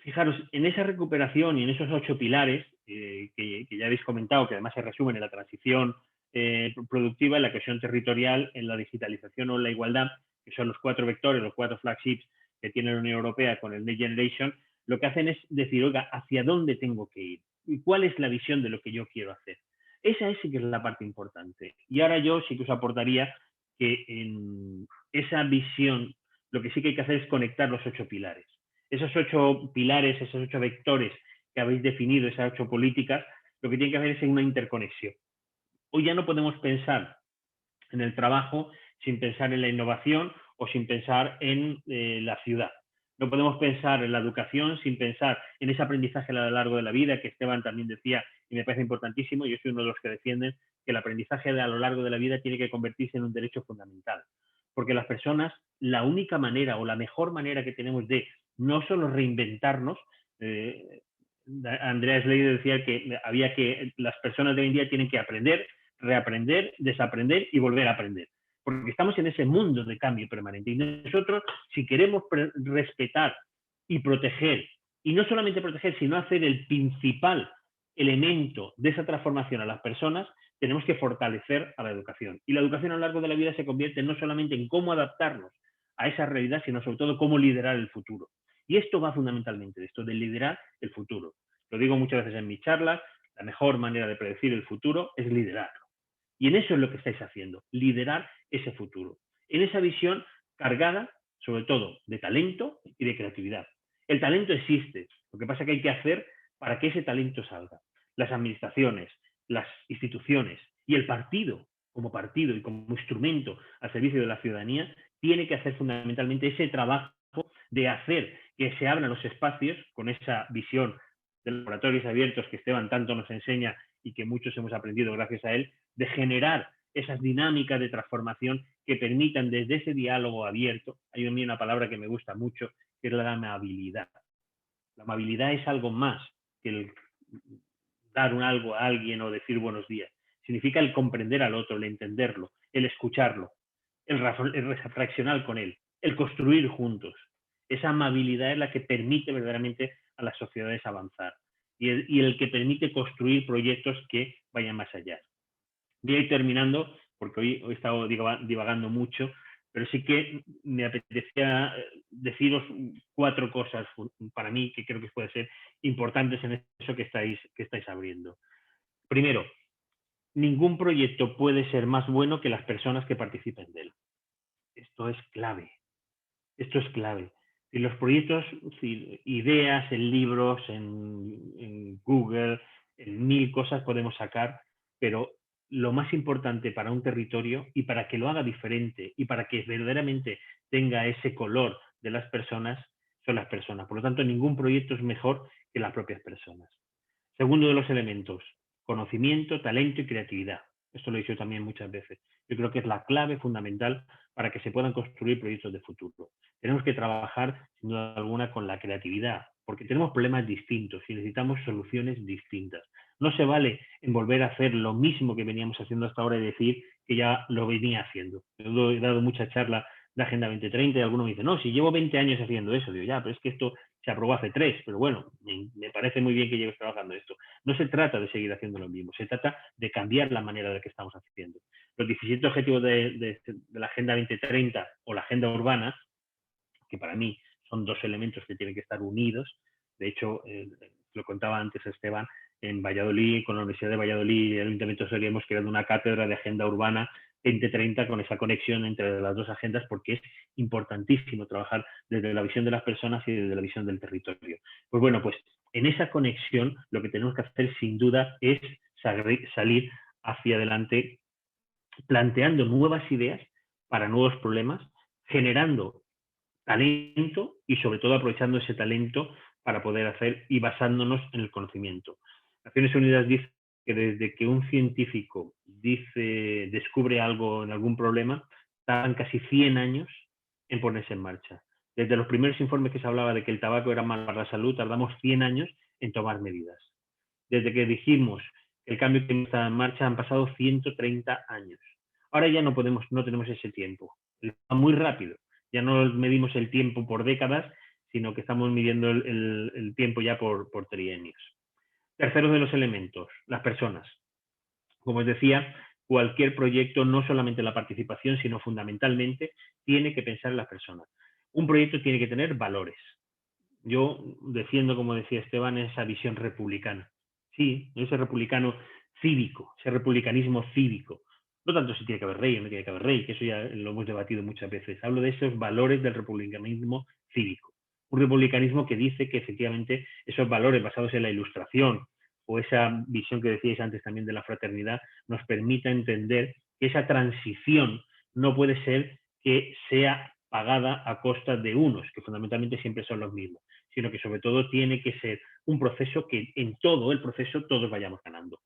fijaros, en esa recuperación y en esos 8 pilares que ya habéis comentado, que además se resumen en la transición productiva, en la cohesión territorial, en la digitalización o en la igualdad, que son los 4 vectores, los 4 flagships que tiene la Unión Europea con el Next Generation, lo que hacen es decir, oiga, ¿hacia dónde tengo que ir? ¿Y cuál es la visión de lo que yo quiero hacer? Esa sí que es la parte importante. Y ahora yo sí que os aportaría que en esa visión lo que sí que hay que hacer es conectar los 8 pilares. Esos 8 pilares, esos 8 vectores que habéis definido, esas 8 políticas, lo que tienen que hacer es una interconexión. Hoy ya no podemos pensar en el trabajo sin pensar en la innovación o sin pensar en la ciudad. No podemos pensar en la educación sin pensar en ese aprendizaje a lo largo de la vida, que Esteban también decía, y me parece importantísimo. Yo soy uno de los que defienden que el aprendizaje a lo largo de la vida tiene que convertirse en un derecho fundamental. Porque las personas, la única manera o la mejor manera que tenemos de no solo reinventarnos, Andrea Schleicher decía que las personas de hoy en día tienen que aprender, reaprender, desaprender y volver a aprender. Porque estamos en ese mundo de cambio permanente. Y nosotros, si queremos respetar y proteger, y no solamente proteger, sino hacer el principal elemento de esa transformación a las personas, tenemos que fortalecer a la educación. Y la educación a lo largo de la vida se convierte no solamente en cómo adaptarnos a esa realidad, sino sobre todo cómo liderar el futuro. Y esto va fundamentalmente de esto, de liderar el futuro. Lo digo muchas veces en mis charlas, la mejor manera de predecir el futuro es liderarlo. Y en eso es lo que estáis haciendo, liderar ese futuro. En esa visión cargada, sobre todo, de talento y de creatividad. El talento existe, lo que pasa es que hay que hacer para que ese talento salga. Las administraciones, las instituciones y el partido, como partido y como instrumento al servicio de la ciudadanía, tiene que hacer fundamentalmente ese trabajo de hacer que se abran los espacios con esa visión de laboratorios abiertos que Esteban tanto nos enseña y que muchos hemos aprendido gracias a él, de generar esas dinámicas de transformación que permitan desde ese diálogo abierto, hay a mí una palabra que me gusta mucho, que es la amabilidad. La amabilidad es algo más que el dar algo a alguien o decir buenos días. Significa el comprender al otro, el entenderlo, el escucharlo, el reflexionar con él, el construir juntos. Esa amabilidad es la que permite verdaderamente a las sociedades avanzar y el que permite construir proyectos que vayan más allá. Voy a ir terminando, porque hoy he estado divagando mucho, pero sí que me apetecía deciros 4 cosas para mí que creo que pueden ser importantes en eso que estáis abriendo. Primero, ningún proyecto puede ser más bueno que las personas que participen de él. Esto es clave. Esto es clave. Y los proyectos, ideas en libros, en Google, en 1000 cosas podemos sacar, pero lo más importante para un territorio y para que lo haga diferente y para que verdaderamente tenga ese color de las personas, son las personas. Por lo tanto, ningún proyecto es mejor que las propias personas. Segundo de los elementos, conocimiento, talento y creatividad. Esto lo he dicho también muchas veces. Yo creo que es la clave fundamental para que se puedan construir proyectos de futuro. Tenemos que trabajar, sin duda alguna, con la creatividad, porque tenemos problemas distintos y necesitamos soluciones distintas. No se vale en volver a hacer lo mismo que veníamos haciendo hasta ahora y decir que ya lo venía haciendo. Yo he dado mucha charla de Agenda 2030 y alguno me dice, no, si llevo 20 años haciendo eso. Digo, ya, pero es que esto se aprobó hace 3, pero bueno, me parece muy bien que lleves trabajando esto. No se trata de seguir haciendo lo mismo, se trata de cambiar la manera de que estamos haciendo. Los 17 objetivos de la Agenda 2030 o la Agenda Urbana, que para mí son 2 elementos que tienen que estar unidos. De hecho, lo contaba antes Esteban, en Valladolid, con la Universidad de Valladolid y el Ayuntamiento de Soria hemos creado una cátedra de Agenda Urbana 2030 con esa conexión entre las 2 agendas, porque es importantísimo trabajar desde la visión de las personas y desde la visión del territorio. Pues bueno, pues en esa conexión lo que tenemos que hacer sin duda es salir hacia adelante planteando nuevas ideas para nuevos problemas, generando talento y sobre todo aprovechando ese talento para poder hacer y basándonos en el conocimiento. Naciones Unidas dice que desde que un científico descubre algo en algún problema, tardan casi 100 años en ponerse en marcha. Desde los primeros informes que se hablaba de que el tabaco era malo para la salud, tardamos 100 años en tomar medidas. Desde que dijimos que el cambio climático estaba en marcha, han pasado 130 años. Ahora ya no tenemos ese tiempo. Va muy rápido. Ya no medimos el tiempo por décadas, sino que estamos midiendo el tiempo ya por trienios. Tercero de los elementos, las personas. Como os decía, cualquier proyecto, no solamente la participación, sino fundamentalmente, tiene que pensar en las personas. Un proyecto tiene que tener valores. Yo defiendo, como decía Esteban, esa visión republicana. Sí, ese republicano cívico, ese republicanismo cívico. No tanto si tiene que haber rey o no tiene que haber rey, que eso ya lo hemos debatido muchas veces. Hablo de esos valores del republicanismo cívico. Un republicanismo que dice que efectivamente esos valores basados en la Ilustración o esa visión que decíais antes también de la fraternidad nos permita entender que esa transición no puede ser que sea pagada a costa de unos, que fundamentalmente siempre son los mismos, sino que sobre todo tiene que ser un proceso que en todo el proceso todos vayamos ganando.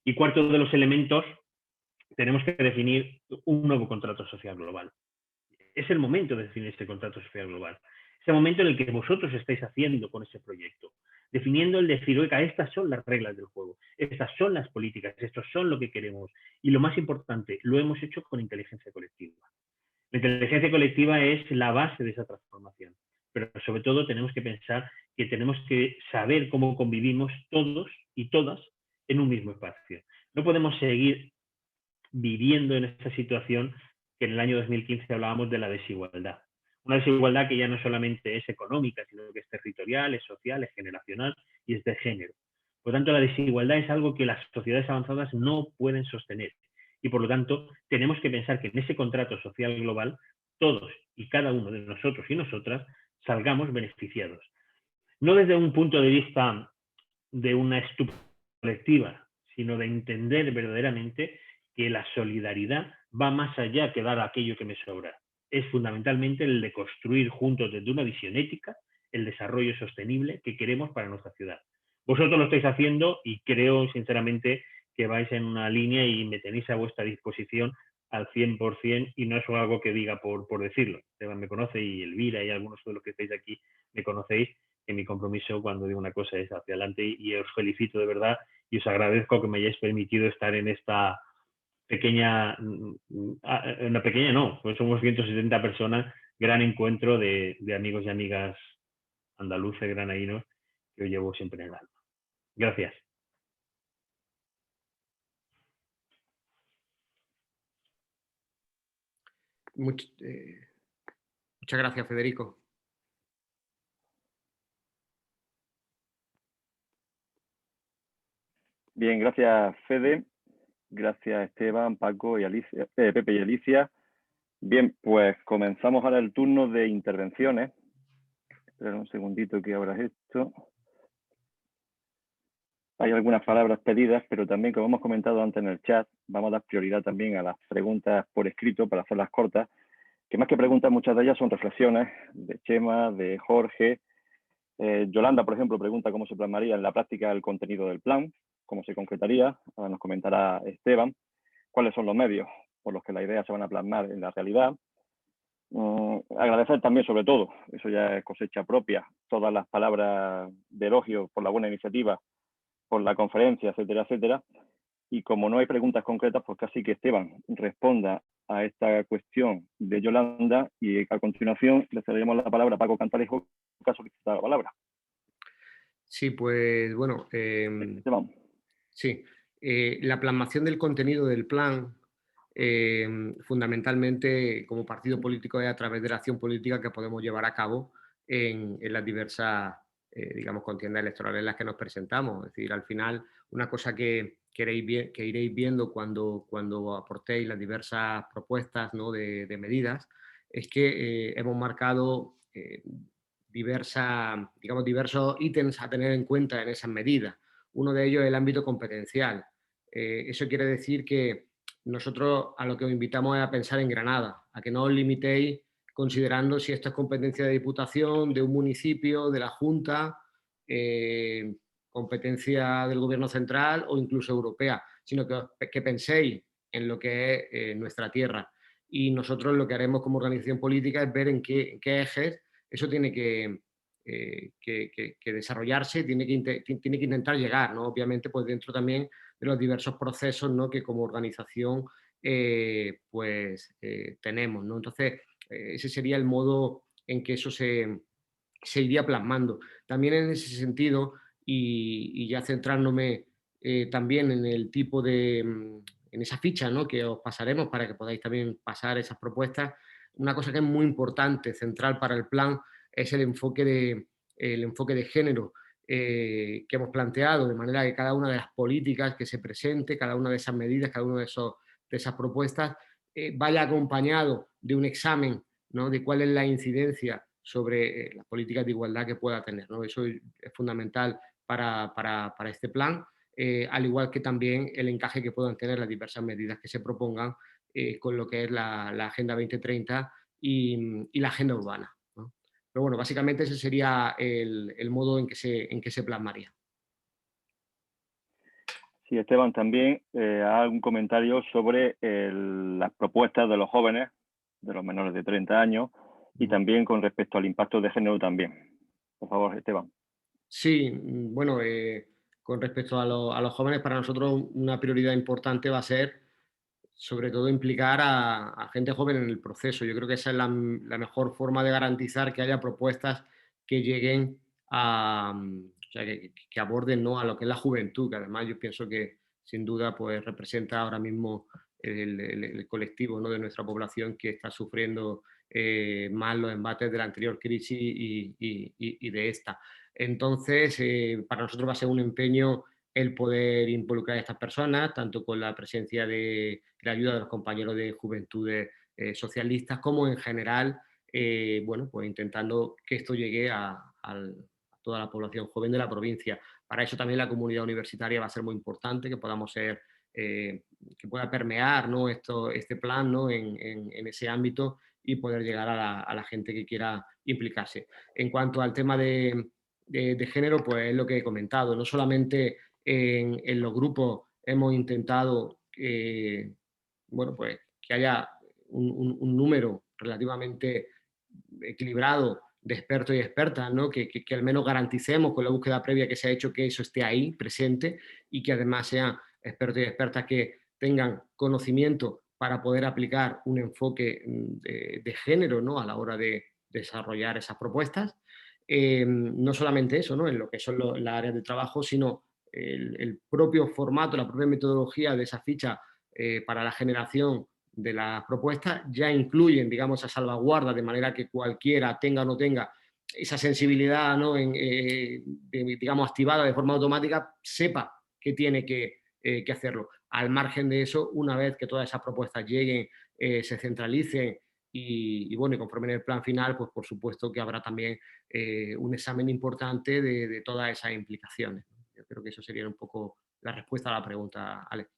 Y cuarto de los elementos, tenemos que definir un nuevo contrato social global. Es el momento de definir este contrato social global. Es el momento en el que vosotros estáis haciendo con ese proyecto. Definiendo el decir, oiga, estas son las reglas del juego, estas son las políticas, estos son lo que queremos. Y lo más importante, lo hemos hecho con inteligencia colectiva. La inteligencia colectiva es la base de esa transformación. Pero sobre todo tenemos que pensar que tenemos que saber cómo convivimos todos y todas en un mismo espacio. No podemos seguir viviendo en esta situación que en el año 2015 hablábamos de la desigualdad. Una desigualdad que ya no solamente es económica, sino que es territorial, es social, es generacional y es de género. Por lo tanto, la desigualdad es algo que las sociedades avanzadas no pueden sostener. Y por lo tanto, tenemos que pensar que en ese contrato social global, todos y cada uno de nosotros y nosotras salgamos beneficiados. No desde un punto de vista de una estupidez colectiva, sino de entender verdaderamente que la solidaridad va más allá que dar aquello que me sobra. Es fundamentalmente el de construir juntos desde una visión ética el desarrollo sostenible que queremos para nuestra ciudad. Vosotros lo estáis haciendo y creo sinceramente que vais en una línea y me tenéis a vuestra disposición al 100% y no es algo que diga por decirlo. Esteban me conoce y Elvira y algunos de los que estáis aquí me conocéis, que mi compromiso cuando digo una cosa es hacia adelante y os felicito de verdad y os agradezco que me hayáis permitido estar en esta pequeña, una pequeña no, pues somos 170 personas, gran encuentro de amigos y amigas andaluces, granadinos, que os llevo siempre en el alma. Gracias. Muchas gracias, Federico. Bien, gracias Fede, gracias Esteban, Paco y Alicia, Pepe y Alicia. Bien, pues comenzamos ahora el turno de intervenciones. Espera un segundito que abra esto. Hay algunas palabras pedidas, pero también, como hemos comentado antes en el chat, vamos a dar prioridad también a las preguntas por escrito para hacerlas cortas, que más que preguntas, muchas de ellas son reflexiones de Chema, de Jorge. Yolanda, por ejemplo, pregunta cómo se plasmaría en la práctica el contenido del plan, cómo se concretaría. Ahora nos comentará Esteban cuáles son los medios por los que las ideas se van a plasmar en la realidad. Agradecer también, sobre todo, eso ya es cosecha propia, todas las palabras de elogio por la buena iniciativa, por la conferencia, etcétera, etcétera. Y como no hay preguntas concretas, pues casi que Esteban responda a esta cuestión de Yolanda y a continuación le cederemos la palabra a Paco Cantalejo, que ha solicitado la palabra. Sí, pues bueno, sí, la plasmación del contenido del plan, fundamentalmente como partido político es a través de la acción política que podemos llevar a cabo en las diversas, digamos, contiendas electorales en las que nos presentamos. Es decir, al final, una cosa que iréis viendo cuando aportéis las diversas propuestas, ¿no?, de medidas, es que hemos marcado diversos ítems a tener en cuenta en esas medidas. Uno de ellos es el ámbito competencial. Eso quiere decir que nosotros a lo que os invitamos es a pensar en Granada, a que no os limitéis considerando si esto es competencia de Diputación, de un municipio, de la Junta, competencia del Gobierno central o incluso europea, sino que penséis en lo que es nuestra tierra. Y nosotros lo que haremos como organización política es ver en qué ejes eso tiene que desarrollarse, tiene que intentar llegar, ¿no? Obviamente, pues dentro también de los diversos procesos, ¿no?, que como organización tenemos, ¿no? Entonces, ese sería el modo en que eso se se iría plasmando. También en ese sentido, y ya centrándome también en el tipo de, en esa ficha, ¿no?, que os pasaremos para que podáis también pasar esas propuestas, una cosa que es muy importante, central para el plan, es el enfoque de género que hemos planteado, de manera que cada una de las políticas que se presente, cada una de esas medidas, cada una de esas propuestas, vaya acompañado de un examen, ¿no?, de cuál es la incidencia sobre las políticas de igualdad que pueda tener, ¿no? Eso es fundamental para este plan, al igual que también el encaje que puedan tener las diversas medidas que se propongan con lo que es la Agenda 2030 y la agenda urbana, ¿no? Pero bueno, básicamente ese sería el modo en que se plasmaría. Sí, Esteban, también hago un comentario sobre las propuestas de los jóvenes, de los menores de 30 años, y también con respecto al impacto de género también. Por favor, Esteban. Sí, bueno, con respecto a los jóvenes, para nosotros una prioridad importante va a ser, sobre todo, implicar a gente joven en el proceso. Yo creo que esa es la mejor forma de garantizar que haya propuestas que lleguen o sea, que aborden, ¿no?, a lo que es la juventud, que además yo pienso que sin duda pues representa ahora mismo el colectivo, ¿no?, de nuestra población que está sufriendo más los embates de la anterior crisis y de esta. Entonces, para nosotros va a ser un empeño el poder involucrar a estas personas, tanto con la presencia de la ayuda de los compañeros de Juventudes Socialistas, como en general, bueno, pues intentando que esto llegue a toda la población joven de la provincia. Para eso también la comunidad universitaria va a ser muy importante, que podamos ser, que pueda permear, ¿no?, este plan, ¿no?, en ese ámbito y poder llegar a la gente que quiera implicarse. En cuanto al tema de género, pues es lo que he comentado, no solamente en los grupos hemos intentado bueno, pues que haya un número relativamente equilibrado de expertos y expertas, ¿no?, que al menos garanticemos con la búsqueda previa que se ha hecho que eso esté ahí presente y que además sean expertos y expertas que tengan conocimiento para poder aplicar un enfoque de género, ¿no?, a la hora de desarrollar esas propuestas. No solamente eso, ¿no?, en lo que son las áreas de trabajo, sino el propio formato, la propia metodología de esa ficha para la generación de las propuestas ya incluyen, digamos, esa salvaguarda, de manera que cualquiera tenga o no tenga esa sensibilidad, ¿no?, digamos, activada de forma automática, sepa que tiene que hacerlo. Al margen de eso, una vez que todas esas propuestas lleguen, se centralicen y bueno, y conforme el plan final, pues por supuesto que habrá también un examen importante de todas esas implicaciones. Yo creo que eso sería un poco la respuesta a la pregunta, Alex.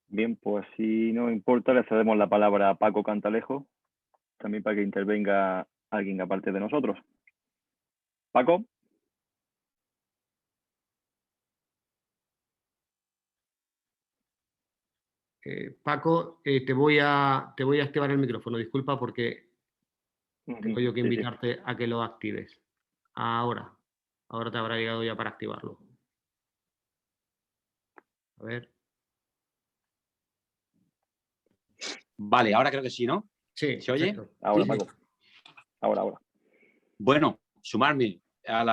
Bien, pues si no importa, le cedemos la palabra a Paco Cantalejo, también para que intervenga alguien aparte de nosotros. Paco. Paco, te voy a activar el micrófono, disculpa, porque tengo yo que invitarte a que lo actives. Ahora te habrá llegado ya para activarlo. A ver. Vale, ahora creo que sí, ¿no? Sí, ¿se oye? perfecto. Ahora, Sí, Paco. Ahora. Bueno, sumarme a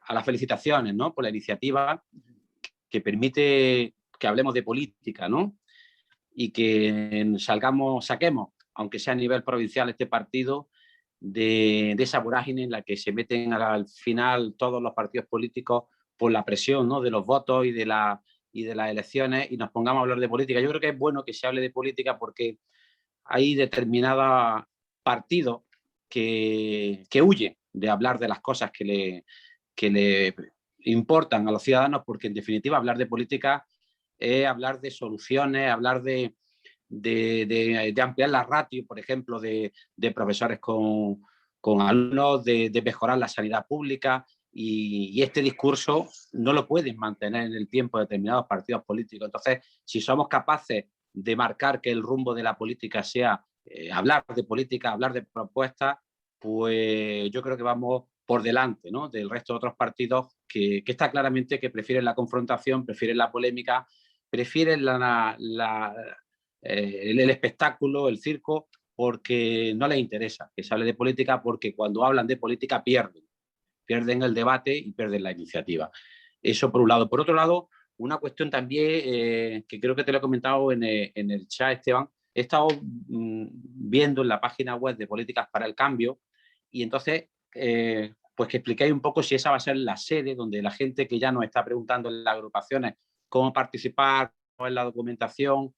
las felicitaciones, ¿no?, por la iniciativa que permite que hablemos de política, ¿no?, y que saquemos, aunque sea a nivel provincial, este partido de esa vorágine en la que se meten al final todos los partidos políticos por la presión, ¿no?, de los votos y de las elecciones, y nos pongamos a hablar de política. Yo creo que es bueno que se hable de política porque hay determinados partidos que huyen de hablar de las cosas que le importan a los ciudadanos, porque en definitiva hablar de política es hablar de soluciones, hablar de ampliar la ratio, por ejemplo, de profesores con alumnos, de mejorar la sanidad pública, y este discurso no lo pueden mantener en el tiempo determinados partidos políticos. Entonces, si somos capaces de marcar que el rumbo de la política sea hablar de política, hablar de propuestas, pues yo creo que vamos por delante, ¿no?, del resto de otros partidos que está claramente que prefieren la confrontación, prefieren la polémica, prefieren el espectáculo, el circo, porque no les interesa que se hable de política, porque cuando hablan de política pierden el debate y pierden la iniciativa. Eso por un lado. Por otro lado, una cuestión también que creo que te lo he comentado en el chat, Esteban. He estado viendo en la página web de Políticas para el Cambio y entonces pues que explicáis un poco si esa va a ser la sede donde la gente que ya nos está preguntando en las agrupaciones cómo participar, cómo es la documentación,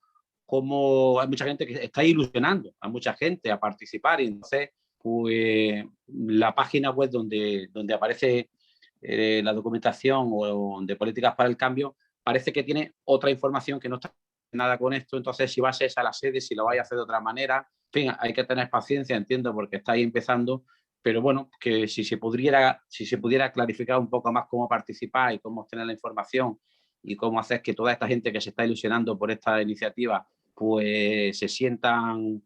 cómo hay mucha gente que está ilusionando a mucha gente a participar y entonces pues la página web donde aparece la documentación o de Políticas para el Cambio parece que tiene otra información que no está nada con esto, entonces si va a ser esa la sede, si lo vais a hacer de otra manera, en fin, hay que tener paciencia, entiendo, porque estáis empezando, pero bueno, que si se pudiera clarificar un poco más cómo participar y cómo obtener la información y cómo hacer que toda esta gente que se está ilusionando por esta iniciativa pues se sientan,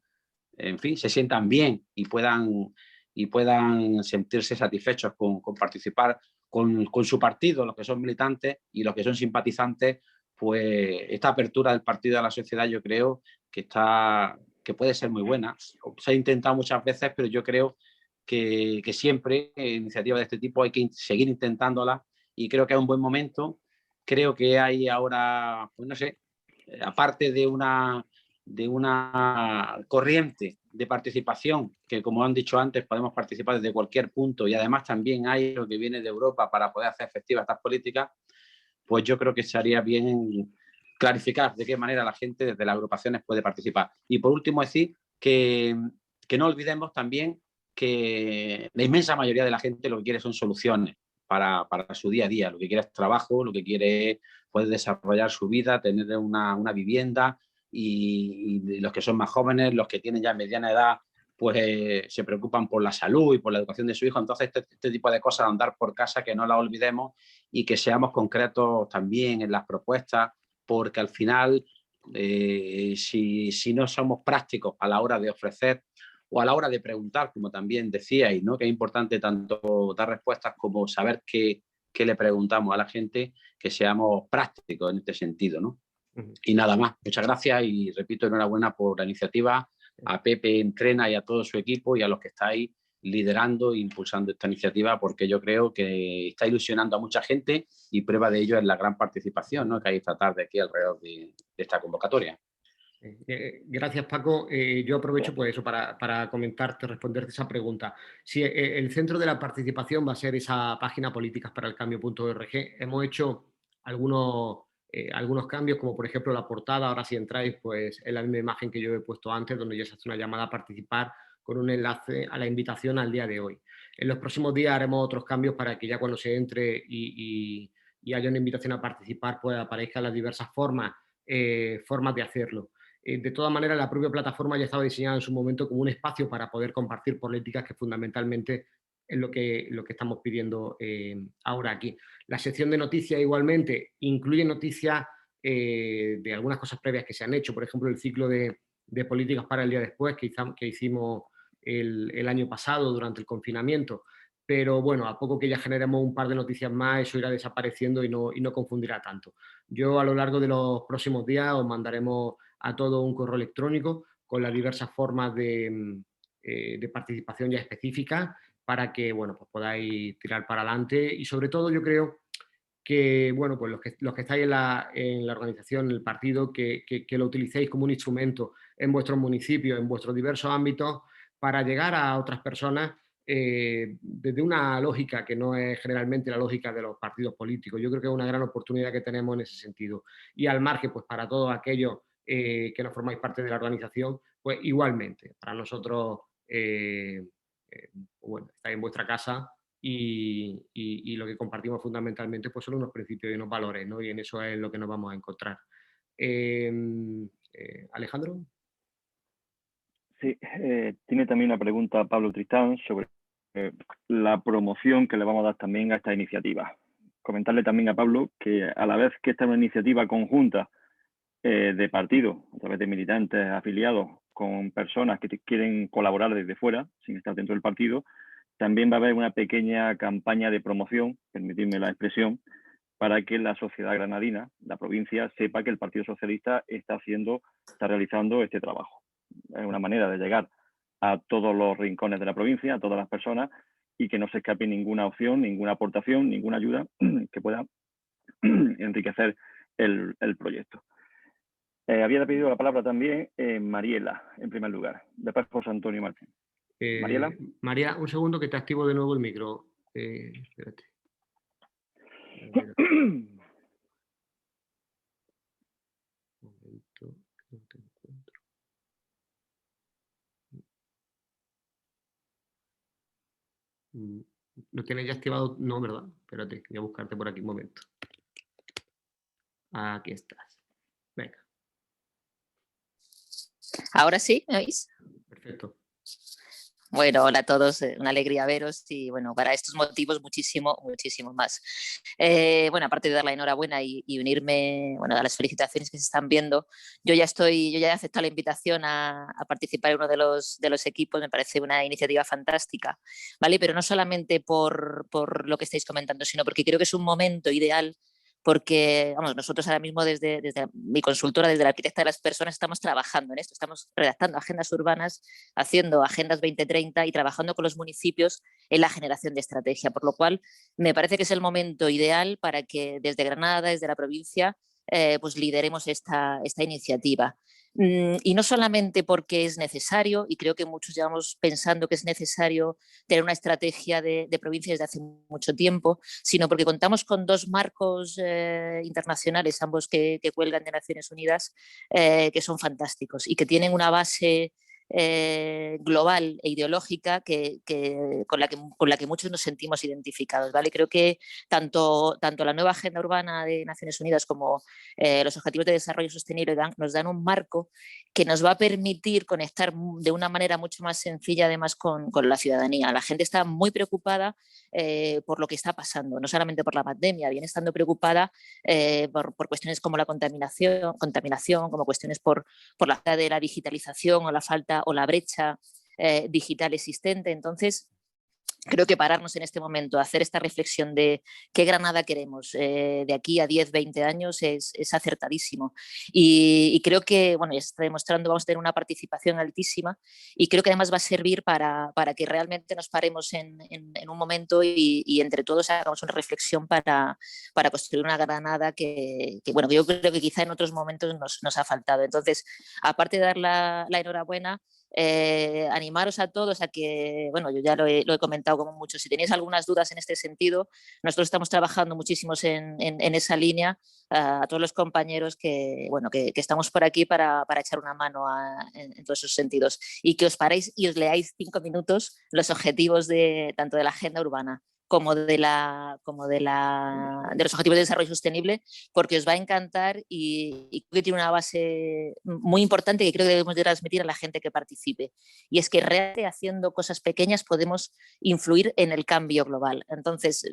en fin, se sientan bien y puedan sentirse satisfechos con participar con su partido, los que son militantes y los que son simpatizantes, pues esta apertura del partido a la sociedad yo creo que puede ser muy buena. Se ha intentado muchas veces, pero yo creo que siempre iniciativas de este tipo hay que seguir intentándolas y creo que es un buen momento. Creo que hay ahora, pues no sé, aparte de una corriente de participación, que como han dicho antes, podemos participar desde cualquier punto y además también hay lo que viene de Europa para poder hacer efectivas estas políticas, pues yo creo que sería bien clarificar de qué manera la gente desde las agrupaciones puede participar. Y por último decir que no olvidemos también que la inmensa mayoría de la gente lo que quiere son soluciones para su día a día, lo que quiere es trabajo, lo que quiere es poder desarrollar su vida, tener una vivienda y los que son más jóvenes, los que tienen ya mediana edad, pues se preocupan por la salud y por la educación de su hijo. Entonces este tipo de cosas, andar por casa, que no las olvidemos y que seamos concretos también en las propuestas, porque al final si no somos prácticos a la hora de ofrecer o a la hora de preguntar, como también decíais, ¿no? Que es importante tanto dar respuestas como saber qué le preguntamos a la gente, que seamos prácticos en este sentido, ¿no? Y nada más, muchas gracias y repito, enhorabuena por la iniciativa, a Pepe Entrena y a todo su equipo y a los que estáis liderando e impulsando esta iniciativa, porque yo creo que está ilusionando a mucha gente y prueba de ello es la gran participación, ¿no?, que hay esta tarde aquí alrededor de esta convocatoria. Gracias, Paco. Yo aprovecho pues eso para comentarte, responderte esa pregunta. Si el centro de la participación va a ser esa página políticasparalcambio.org, hemos hecho algunos cambios, como por ejemplo la portada. Ahora si entráis, pues es la misma imagen que yo he puesto antes, donde ya se hace una llamada a participar con un enlace a la invitación al día de hoy. En los próximos días haremos otros cambios para que ya cuando se entre y haya una invitación a participar, pues aparezcan las diversas formas de hacerlo. De todas maneras, la propia plataforma ya estaba diseñada en su momento como un espacio para poder compartir políticas, que fundamentalmente es lo que estamos pidiendo ahora aquí. La sección de noticias igualmente incluye noticias de algunas cosas previas que se han hecho, por ejemplo, el ciclo de políticas para el día después que hicimos el año pasado durante el confinamiento. Pero bueno, a poco que ya generemos un par de noticias más, eso irá desapareciendo y no confundirá tanto. Yo a lo largo de los próximos días os mandaremos a todo un correo electrónico con las diversas formas de participación ya específicas para que, bueno, pues podáis tirar para adelante y sobre todo yo creo que, bueno, pues los que estáis en la organización, en el partido, que lo utilicéis como un instrumento en vuestros municipios, en vuestros diversos ámbitos, para llegar a otras personas desde una lógica que no es generalmente la lógica de los partidos políticos. Yo creo que es una gran oportunidad que tenemos en ese sentido. Y al margen, pues para todos aquellos que no formáis parte de la organización, pues igualmente, para nosotros, bueno, estáis en vuestra casa y lo que compartimos fundamentalmente pues son unos principios y unos valores, ¿no? Y en eso es lo que nos vamos a encontrar. Alejandro. Sí, tiene también una pregunta Pablo Tristán sobre la promoción que le vamos a dar también a esta iniciativa. Comentarle también a Pablo que a la vez que esta es una iniciativa conjunta de partidos, a través de militantes afiliados con personas que quieren colaborar desde fuera, sin estar dentro del partido, también va a haber una pequeña campaña de promoción, permitidme la expresión, para que la sociedad granadina, la provincia, sepa que el Partido Socialista está realizando este trabajo. Es una manera de llegar a todos los rincones de la provincia, a todas las personas, y que no se escape ninguna opción, ninguna aportación, ninguna ayuda que pueda enriquecer el proyecto. Había pedido la palabra también Mariela, en primer lugar, después José Antonio Martín. Mariela. María, un segundo que te activo de nuevo el micro. Espérate. Un momento, no te encuentro. ¿Lo tienes ya activado? No, ¿verdad? Espérate, voy a buscarte por aquí un momento. Aquí estás. Venga. Ahora sí, ¿me oís? Perfecto. Bueno, hola a todos, una alegría veros y bueno, para estos motivos muchísimo más. Bueno, aparte de dar la enhorabuena y unirme, bueno, a las felicitaciones que se están viendo, yo ya he aceptado la invitación a participar en uno de los equipos, me parece una iniciativa fantástica, ¿vale? Pero no solamente por lo que estáis comentando, sino porque creo que es un momento ideal. Porque vamos, nosotros ahora mismo desde mi consultora, desde la arquitecta de las personas, estamos trabajando en esto, estamos redactando agendas urbanas, haciendo agendas 2030 y trabajando con los municipios en la generación de estrategia, por lo cual me parece que es el momento ideal para que desde Granada, desde la provincia, pues lideremos esta iniciativa. Y no solamente porque es necesario, y creo que muchos llevamos pensando que es necesario tener una estrategia de provincia desde hace mucho tiempo, sino porque contamos con dos marcos internacionales, ambos que cuelgan de Naciones Unidas, que son fantásticos y que tienen una base global e ideológica con la que muchos nos sentimos identificados, ¿vale? Creo que tanto la nueva Agenda Urbana de Naciones Unidas como los Objetivos de Desarrollo Sostenible nos dan un marco que nos va a permitir conectar de una manera mucho más sencilla además con la ciudadanía. La gente está muy preocupada por lo que está pasando, no solamente por la pandemia, viene estando preocupada por cuestiones como la contaminación, como cuestiones por la falta de la digitalización o la falta o la brecha digital existente. Entonces, creo que pararnos en este momento, hacer esta reflexión de qué Granada queremos de aquí a 10, 20 años es acertadísimo. Y creo que, bueno, ya se está demostrando, vamos a tener una participación altísima y creo que además va a servir para que realmente nos paremos en un momento y entre todos hagamos una reflexión para construir una Granada que bueno, que yo creo que quizá en otros momentos nos ha faltado. Entonces, aparte de dar la enhorabuena, animaros a todos a que, bueno, yo ya lo he comentado como mucho, si tenéis algunas dudas en este sentido, nosotros estamos trabajando muchísimos en esa línea, a todos los compañeros que, bueno, que estamos por aquí para echar una mano en todos esos sentidos y que os paréis y os leáis 5 minutos los objetivos tanto de la agenda urbana como de los Objetivos de Desarrollo Sostenible, porque os va a encantar y creo que tiene una base muy importante que creo que debemos de transmitir a la gente que participe. Y es que realmente haciendo cosas pequeñas podemos influir en el cambio global. Entonces,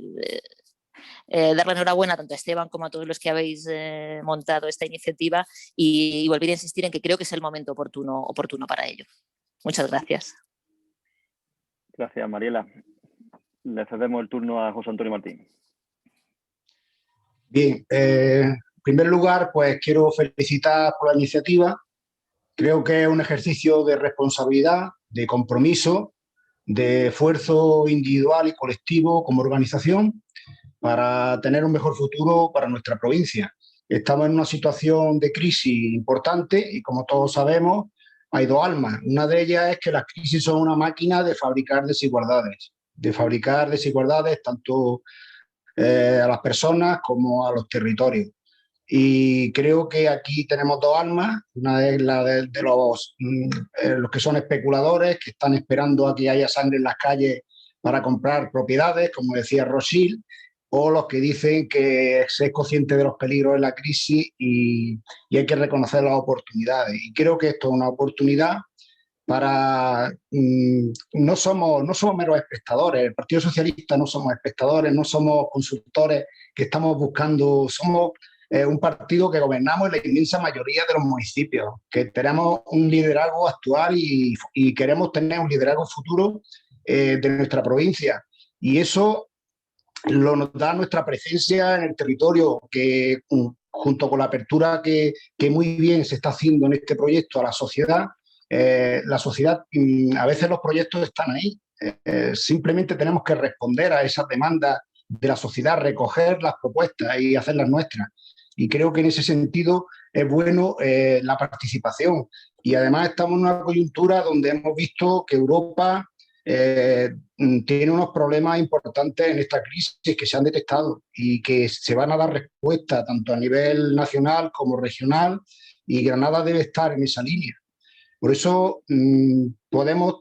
dar la enhorabuena tanto a Esteban como a todos los que habéis montado esta iniciativa y volver a insistir en que creo que es el momento oportuno para ello. Muchas gracias. Gracias, Mariela. Le cedemos el turno a José Antonio Martín. Bien, en primer lugar, pues quiero felicitar por la iniciativa. Creo que es un ejercicio de responsabilidad, de compromiso, de esfuerzo individual y colectivo como organización para tener un mejor futuro para nuestra provincia. Estamos en una situación de crisis importante y, como todos sabemos, hay dos almas. Una de ellas es que las crisis son una máquina de fabricar desigualdades tanto a las personas como a los territorios. Y creo que aquí tenemos dos almas, una es la de los que son especuladores, que están esperando a que haya sangre en las calles para comprar propiedades, como decía Rosil, o los que dicen que se es consciente de los peligros de la crisis y hay que reconocer las oportunidades. Y creo que esto es una oportunidad para... no somos meros espectadores, el Partido Socialista no somos espectadores, no somos consultores que estamos buscando, somos un partido que gobernamos en la inmensa mayoría de los municipios, que tenemos un liderazgo actual y queremos tener un liderazgo futuro de nuestra provincia. Y eso nos da nuestra presencia en el territorio, que junto con la apertura que muy bien se está haciendo en este proyecto a la sociedad, la sociedad, a veces los proyectos están ahí. Simplemente tenemos que responder a esas demandas de la sociedad, recoger las propuestas y hacerlas nuestras. Y creo que en ese sentido es bueno la participación. Y además estamos en una coyuntura donde hemos visto que Europa tiene unos problemas importantes en esta crisis que se han detectado y que se van a dar respuesta tanto a nivel nacional como regional, y Granada debe estar en esa línea. Por eso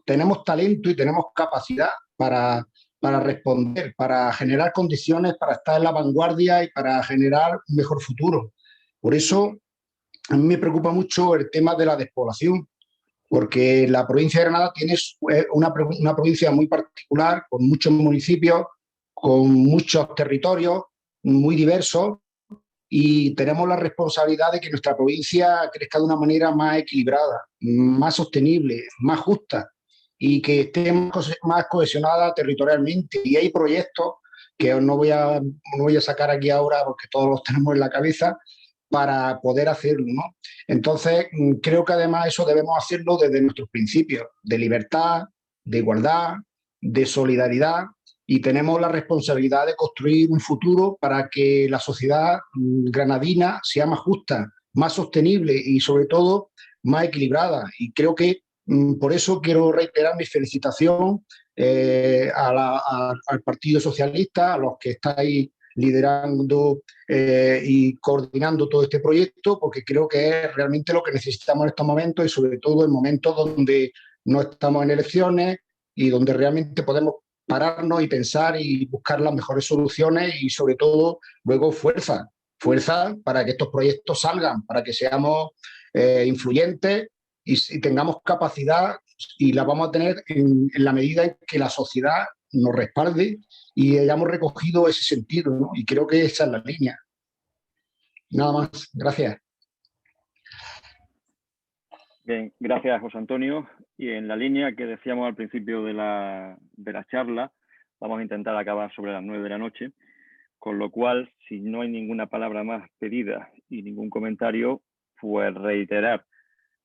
tenemos talento y tenemos capacidad para responder, para generar condiciones, para estar en la vanguardia y para generar un mejor futuro. Por eso a mí me preocupa mucho el tema de la despoblación, porque la provincia de Granada tiene una provincia muy particular, con muchos municipios, con muchos territorios muy diversos, y tenemos la responsabilidad de que nuestra provincia crezca de una manera más equilibrada, más sostenible, más justa, y que esté más cohesionada territorialmente. Y hay proyectos que no voy a sacar aquí ahora porque todos los tenemos en la cabeza, para poder hacerlo, ¿no? Entonces, creo que además eso debemos hacerlo desde nuestros principios de libertad, de igualdad, de solidaridad, y tenemos la responsabilidad de construir un futuro para que la sociedad granadina sea más justa, más sostenible y sobre todo más equilibrada. Y creo que por eso quiero reiterar mi felicitación al Partido Socialista, a los que estáis liderando y coordinando todo este proyecto, porque creo que es realmente lo que necesitamos en estos momentos, y sobre todo en momentos donde no estamos en elecciones y donde realmente podemos pararnos y pensar y buscar las mejores soluciones, y sobre todo luego fuerza para que estos proyectos salgan, para que seamos influyentes y tengamos capacidad, y la vamos a tener en la medida en que la sociedad nos respalde y hayamos recogido ese sentido, ¿no? Y creo que esa es la línea. Nada más, gracias. Bien, gracias, José Antonio. Y en la línea que decíamos al principio de la charla, vamos a intentar acabar sobre las 9 de la noche, con lo cual, si no hay ninguna palabra más pedida y ningún comentario, pues reiterar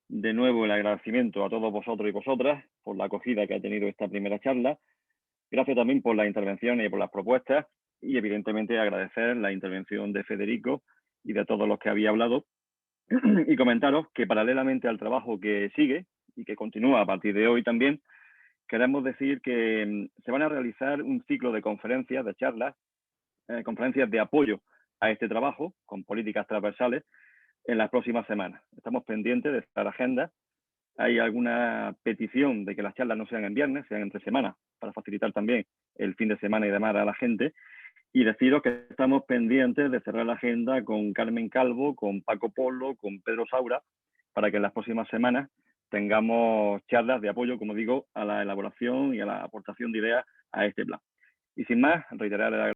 de nuevo el agradecimiento a todos vosotros y vosotras por la acogida que ha tenido esta primera charla. Gracias también por las intervenciones y por las propuestas, y evidentemente agradecer la intervención de Federico y de todos los que había hablado, y comentaros que paralelamente al trabajo que sigue y que continúa a partir de hoy también, queremos decir que se van a realizar un ciclo de conferencias, de charlas, conferencias de apoyo a este trabajo con políticas transversales en las próximas semanas. Estamos pendientes de esta agenda. Hay alguna petición de que las charlas no sean en viernes, sean entre semanas, para facilitar también el fin de semana y demás a la gente. Y deciros que estamos pendientes de cerrar la agenda con Carmen Calvo, con Paco Polo, con Pedro Saura, para que en las próximas semanas tengamos charlas de apoyo, como digo, a la elaboración y a la aportación de ideas a este plan. Y sin más, reiterar el agradecimiento